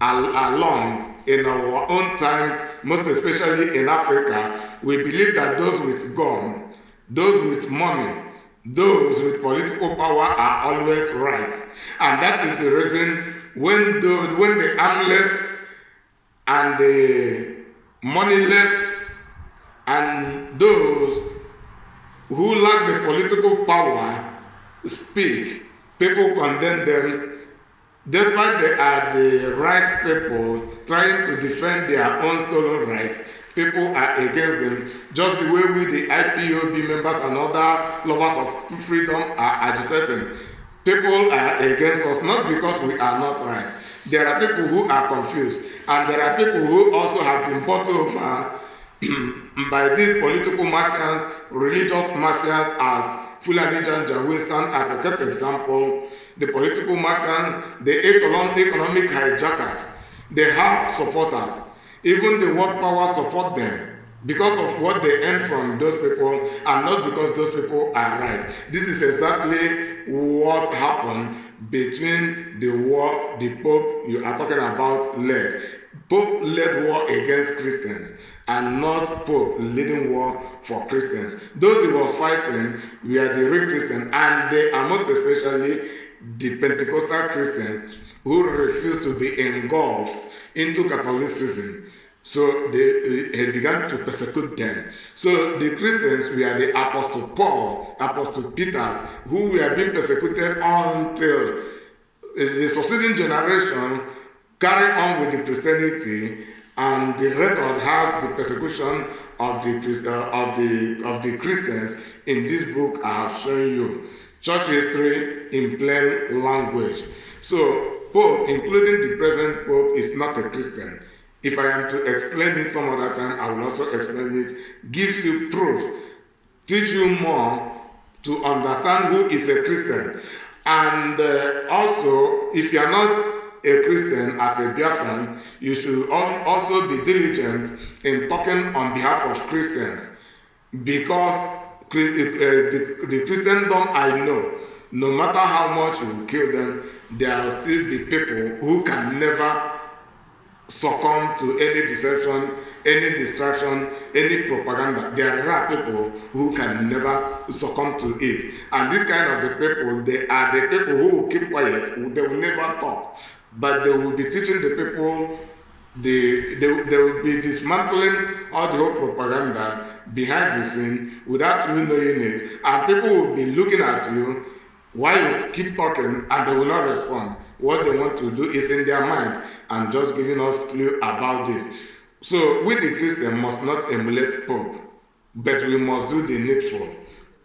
along in our own time, most especially in Africa. We believe that those with gun, those with money, those with political power are always right, and that is the reason when the armless and the moneyless and those who lack the political power speak, people condemn them, despite they are the right people trying to defend their own stolen rights. People are against them, just the way we, the IPOB members and other lovers of freedom, are agitating. People are against us, not because we are not right. There are people who are confused, and there are people who also have been bought over by these political mafias, religious mafias, as Fulani Janjaweed as a test example. The political mafia, the economic hijackers, they have supporters. Even the world power support them because of what they earn from those people and not because those people are right. This is exactly what happened between the war the Pope you are talking about led. Pope led war against Christians and not Pope leading war for Christians. Those he was fighting were the real Christians, and they are most especially the Pentecostal Christians who refused to be engulfed into Catholicism. So they began to persecute them. So the Christians were the Apostle Paul, Apostle Peter, who were being persecuted until the succeeding generation carried on with the Christianity, and the record has the persecution of the Christians in this book I have shown you. Church history in plain language. So Pope, including the present Pope, is not a Christian. If I am to explain it some other time, I will also explain it. Gives you proof, teach you more to understand who is a Christian. And also, if you are not a Christian as a Biafran, you should also be diligent in talking on behalf of Christians, because the Christendom I know, no matter how much you kill them, there will still be people who can never succumb to any deception, any distraction, any propaganda. There are people who can never succumb to it. And this kind of the people, they are the people who will keep quiet, they will never talk. But they will be teaching the people, they will be dismantling all the whole propaganda behind the scene without you knowing it. And people will be looking at you while you keep talking, and they will not respond. What they want to do is in their mind, and just giving us clue about this. So we the Christian must not emulate Pope, but we must do the needful.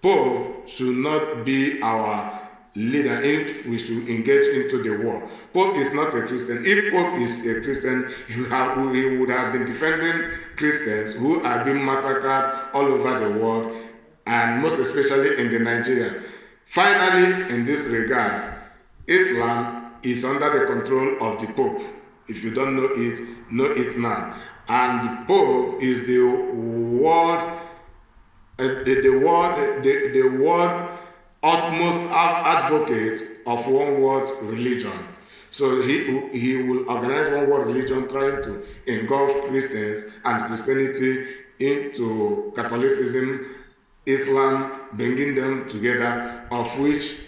Pope should not be our leader if we should engage into the war. Pope is not a Christian. If Pope is a Christian, he would have been defending Christians who are being massacred all over the world, and most especially in the Nigeria. Finally, in this regard, Islam is under the control of the Pope. If you don't know it now. And the Pope is the world utmost advocate of one world religion. So he will organize one world religion, trying to engulf Christians and Christianity into Catholicism, Islam, bringing them together, of which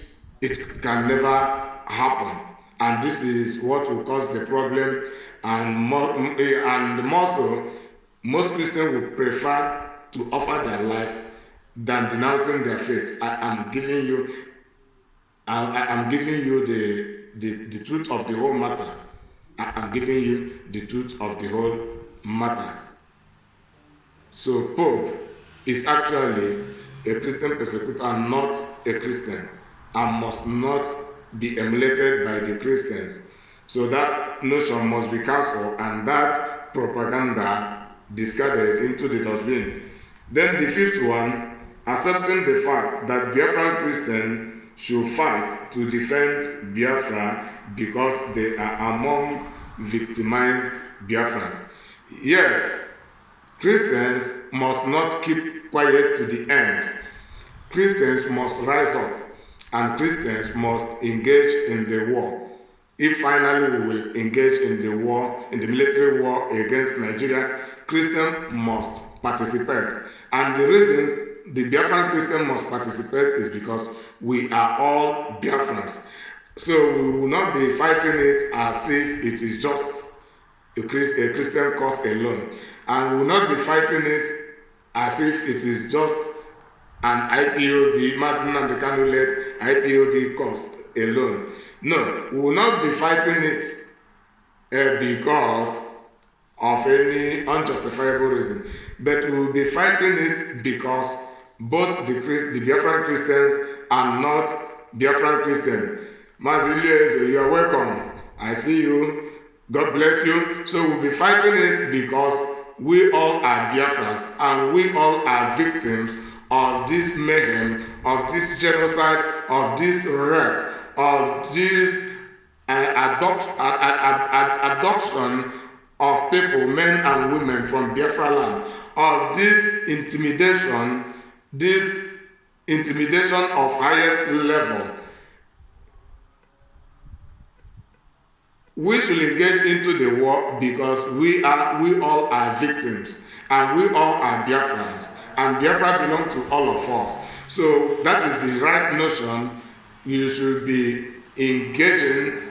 it can never happen. And this is what will cause the problem. And more so, most Christians would prefer to offer their life than denouncing their faith. I'm giving you the truth of the whole matter. I'm giving you the truth of the whole matter. So Pope is actually a Christian persecutor and not a Christian, and must not be emulated by the Christians. So that notion must be cancelled, and that propaganda discarded into the dustbin. Then the fifth one, accepting the fact that Biafran Christians should fight to defend Biafra because they are among victimized Biafrans. Yes, Christians must not keep quiet to the end. Christians must rise up, and Christians must engage in the war. If finally we will engage in the war, in the military war against Nigeria, Christians must participate. And the reason the Biafran Christian must participate is because we are all Biafrans. So we will not be fighting it as if it is just a Christian cause alone. And we will not be fighting it as if it is just an IPOB, Martin and the Kanu-led IPOB cause alone. No, we will not be fighting it because of any unjustifiable reason, but we will be fighting it because both the Biafran Christians and not Biafran Christians. Mazilius, you are welcome. I see you. God bless you. So we'll be fighting it because we all are Biafrans, and we all are victims of this mayhem, of this genocide, of this rape, of this adoption of people, men and women from Biafra land, of this intimidation of highest level. We should engage into the war because we all are victims, and we all are Biafrans, and Biafra belongs to all of us. So that is the right notion you should be engaging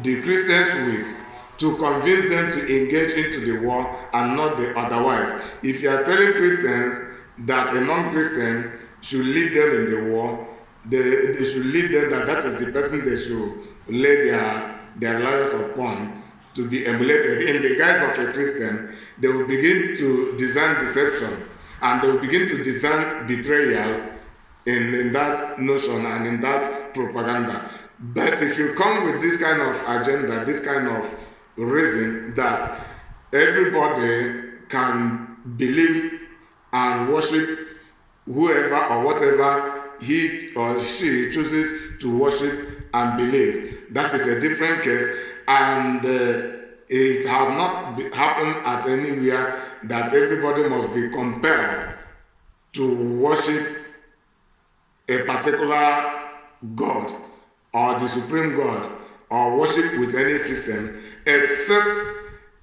the Christians with, to convince them to engage into the war and not the otherwise. If you are telling Christians that a non-Christian should lead them in the war, they should lead them that is the person they should lay their lives upon to be emulated. In the guise of a Christian, they will begin to design deception, and they will begin to design betrayal in that notion and in that propaganda. But if you come with this kind of agenda, this kind of reason that everybody can believe and worship whoever or whatever he or she chooses to worship and believe, that is a different case, and it has not happened at anywhere that everybody must be compelled to worship a particular God or the supreme God or worship with any system, except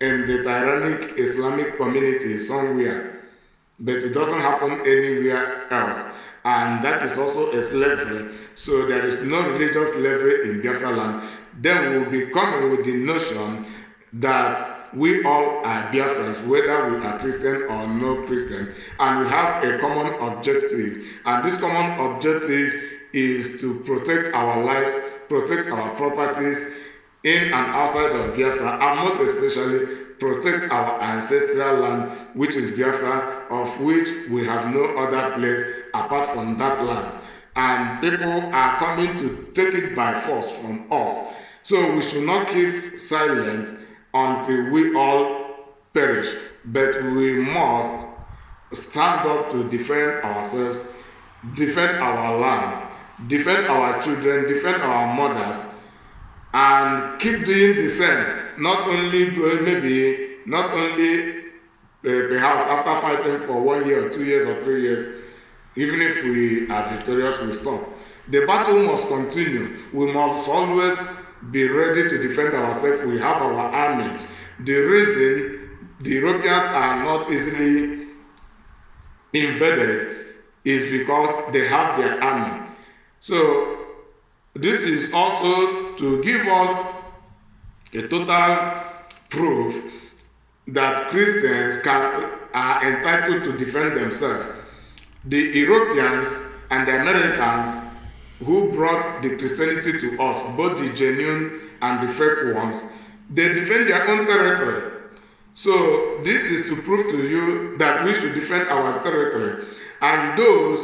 in the tyrannic Islamic community somewhere. But it doesn't happen anywhere else, and that is also a slavery. So there is no religious slavery in Biafra land. Then we will be coming with the notion that we all are Biafrans, whether we are Christian or no Christian, and we have a common objective. And this common objective is to protect our lives, protect our properties in and outside of Biafra, and most especially protect our ancestral land, which is Biafra, of which we have no other place apart from that land. And people are coming to take it by force from us. So we should not keep silent until we all perish, but we must stand up to defend ourselves, defend our land, defend our children, defend our mothers, and keep doing the same. Not only perhaps after fighting for 1 year or 2 years or 3 years, even if we are victorious, we stop. The battle must continue. We must always be ready to defend ourselves. We have our army. The reason the Europeans are not easily invaded is because they have their army. So this is also to give us a total proof that Christians are entitled to defend themselves. The Europeans and the Americans who brought the Christianity to us, both the genuine and the fake ones, they defend their own territory. So this is to prove to you that we should defend our territory. And those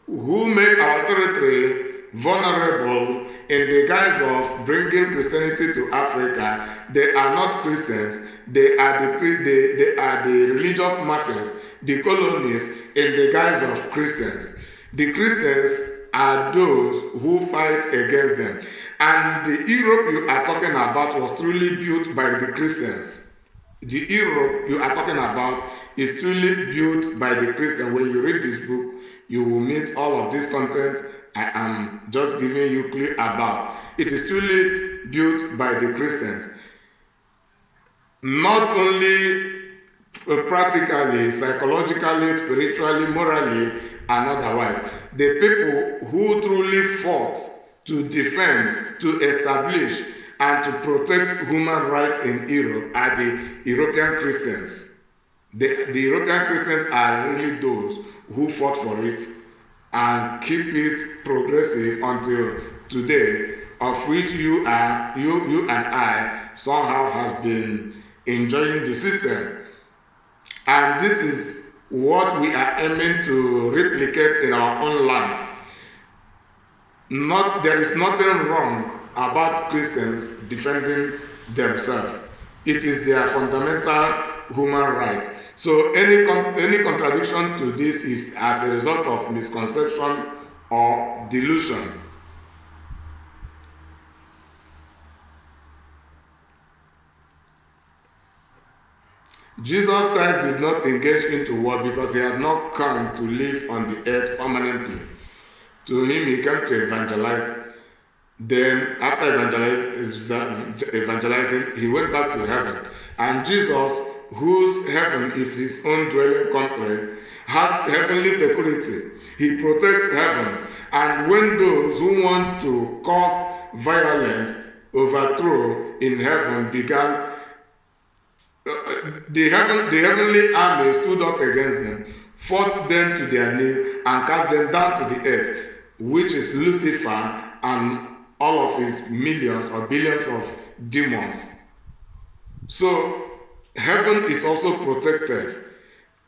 who make our territory vulnerable in the guise of bringing Christianity to Africa, they are not Christians. They are the religious mafias, the colonies in the guise of Christians. The Christians are those who fight against them. And the Europe you are talking about was truly built by the Christians. The Europe you are talking about is truly built by the Christians. When you read this book, you will meet all of this content I am just giving you clear about. It is truly built by the Christians. Not only practically, psychologically, spiritually, morally, and otherwise. The people who truly fought to defend, to establish, and to protect human rights in Europe are the European Christians. The European Christians are really those who fought for it and keep it progressive until today, of which you and I somehow have been enjoying the system. And this is what we are aiming to replicate in our own land. There is nothing wrong about Christians defending themselves. It is their fundamental human right. So any contradiction to this is as a result of misconception or delusion. Jesus Christ did not engage into war because he had not come to live on the earth permanently. To him, he came to evangelize. Then, after evangelizing, he went back to heaven. And Jesus, whose heaven is his own dwelling country, has heavenly security. He protects heaven. And when those who want to cause violence, overthrow in heaven began, the heavenly army stood up against them, fought them to their knee, and cast them down to the earth, which is Lucifer and all of his millions or billions of demons. So, heaven is also protected.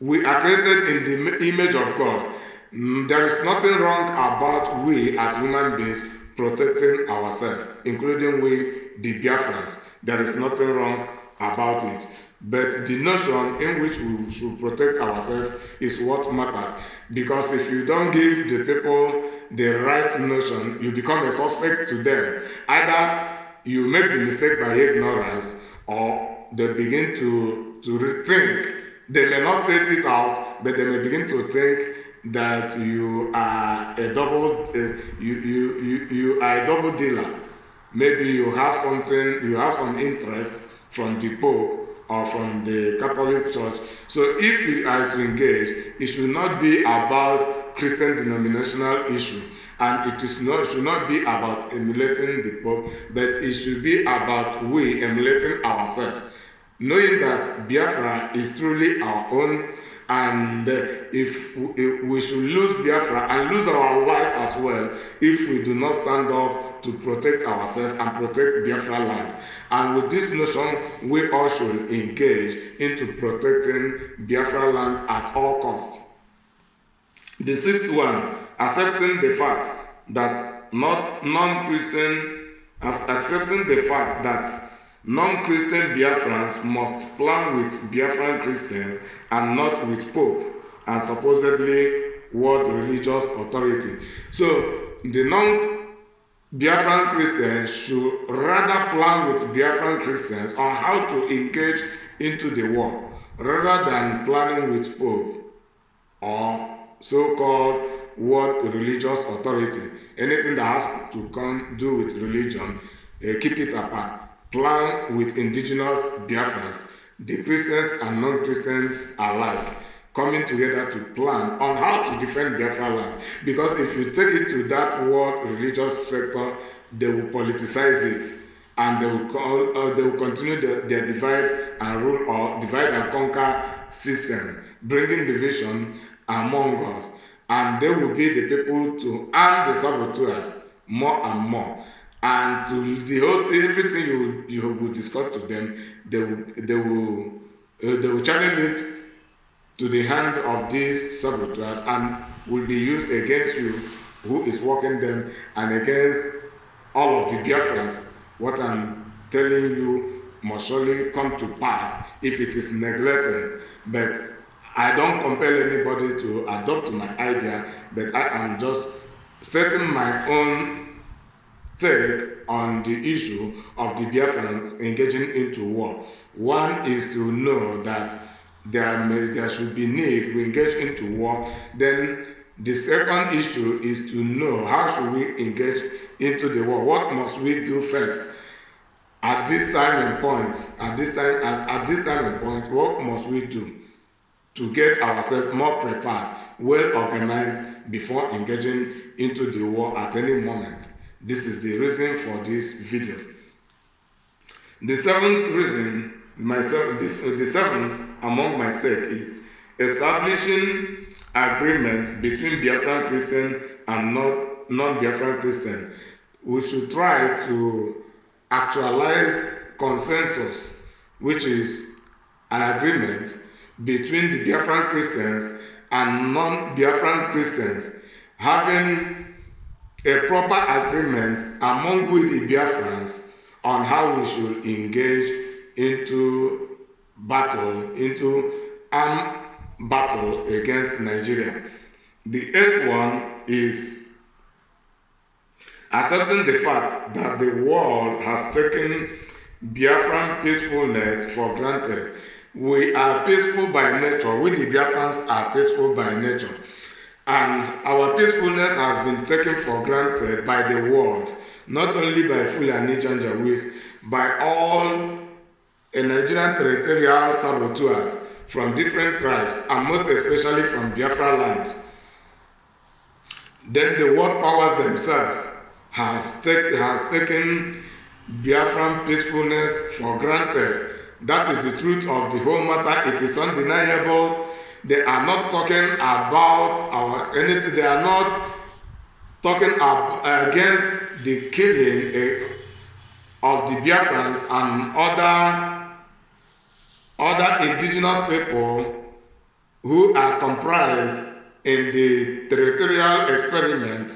We are created in the image of God. There is nothing wrong about we as human beings protecting ourselves, including we, the Biafrans. There is nothing wrong about it. But the notion in which we should protect ourselves is what matters. Because if you don't give the people the right notion, you become a suspect to them. Either you make the mistake by ignorance, or they begin to rethink. They may not state it out, but they may begin to think that you are a double dealer. Maybe you have some interest from the Pope or from the Catholic Church. So if you are to engage, it should not be about Christian denominational issue, and it should not be about emulating the Pope, but it should be about we emulating ourselves, knowing that Biafra is truly our own, and if we should lose Biafra and lose our lives as well if we do not stand up to protect ourselves and protect Biafra land. And with this notion, we all should engage into protecting Biafra land at all costs. The sixth one, accepting the fact that non-Christian Biafrans must plan with Biafran Christians and not with Pope and supposedly world religious authority. So the non-Biafran Christians should rather plan with Biafran Christians on how to engage into the war rather than planning with Pope or so-called world religious authority. Anything that has to do with religion, keep it apart. Plan with indigenous Biafrans, the Christians and non-Christians alike, coming together to plan on how to defend Biafra land. Because if you take it to that world religious sector, they will politicize it, and they will continue their divide and rule or divide and conquer system, bringing division among us. And they will be the people to arm the saboteurs more and more. And to the host, everything you will discuss to them, they will channel it to the hand of these saboteurs and will be used against you, who is working them, and against all of the Biafrans. What I'm telling you must surely come to pass if it is neglected. But I don't compel anybody to adopt my idea, but I am just setting my own take on the issue of the Biafrans engaging into war. One is to know that there should be need we engage into war. Then the second issue is to know how should we engage into the war. What must we do first? At this time and point, what must we do to get ourselves more prepared, well organized before engaging into the war at any moment? This is the reason for this video. The seventh reason, the seventh among my stake is establishing agreement between Biafran Christian and non-Biafran Christian. We should try to actualize consensus, which is an agreement between the Biafran Christians and non-Biafran Christians, having a proper agreement among we the Biafrans on how we should engage into battle, into armed battle against Nigeria. The eighth one is accepting the fact that the world has taken Biafran peacefulness for granted. We are peaceful by nature. We the Biafrans are peaceful by nature. And our peacefulness has been taken for granted by the world, not only by Fulani Janjaweeds, by all Nigerian territorial saboteurs from different tribes, and most especially from Biafra land. Then the world powers themselves has taken Biafran peacefulness for granted. That is the truth of the whole matter. It is undeniable. They are not talking about our anything. They are not talking against the killing of the Biafrans and other indigenous people who are comprised in the territorial experiment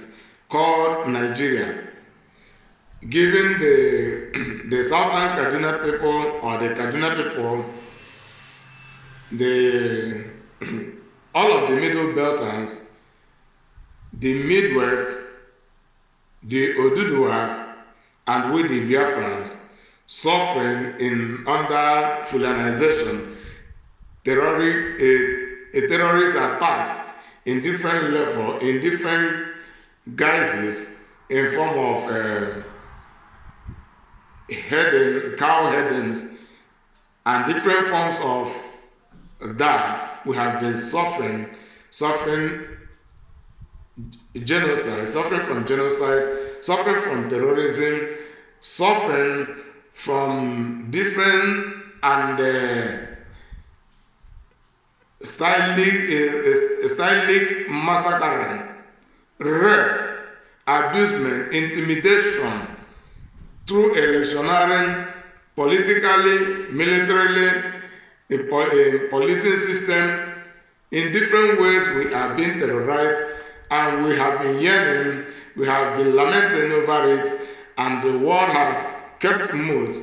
called Nigeria, giving the Southern Kaduna people or the Kaduna people, all of the Middle Beltans, the Midwest, the Oduduwas, and we the Biafrans suffering under Fulanization, terrorist attacks in different levels, in different guises, in form of cow headings, and different forms of that. We have been suffering genocide, suffering from terrorism, suffering from different and stylistic massacring, rape, abusement, intimidation through electioneering, politically, militarily, a policing system. In different ways we are being terrorized, and we have been yearning, we have been lamenting over it, and the world have kept mute.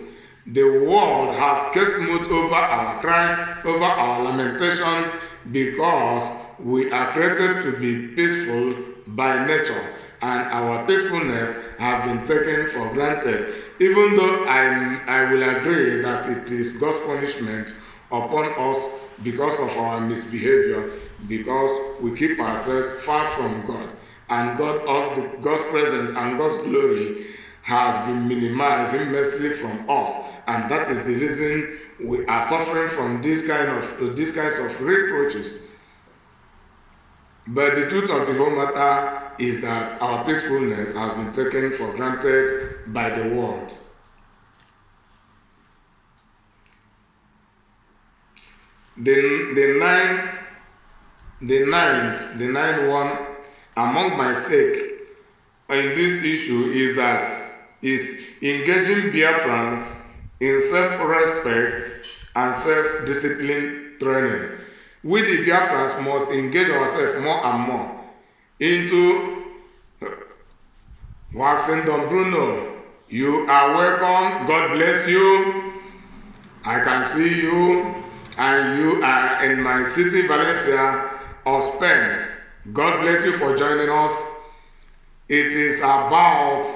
The world have kept mute over our cry, over our lamentation, because we are created to be peaceful by nature, and our peacefulness have been taken for granted. Even though I will agree that it is God's punishment upon us because of our misbehavior, because we keep ourselves far from God, and God's presence and God's glory has been minimized immensely from us, and that is the reason we are suffering from these kinds of reproaches. But the truth of the whole matter is that our peacefulness has been taken for granted by the world. The ninth one among my stake in this issue is engaging Biafrans in self-respect and self-discipline training. We the Biafrans must engage ourselves more and more into waxing Don Bruno. You are welcome. God bless you. I can see you, and you are in my city, Valencia or Spain. God bless you for joining us. It is about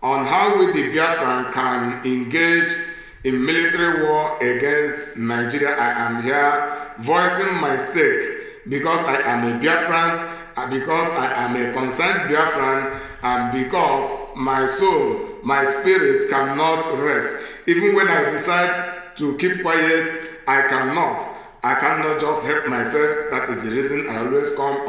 on how we the Biafran can engage in military war against Nigeria. I am here voicing my stake because I am a Biafran, and because I am a concerned Biafran, and because my soul, my spirit cannot rest. Even when I decide to keep quiet, I cannot just help myself. That is the reason I always come on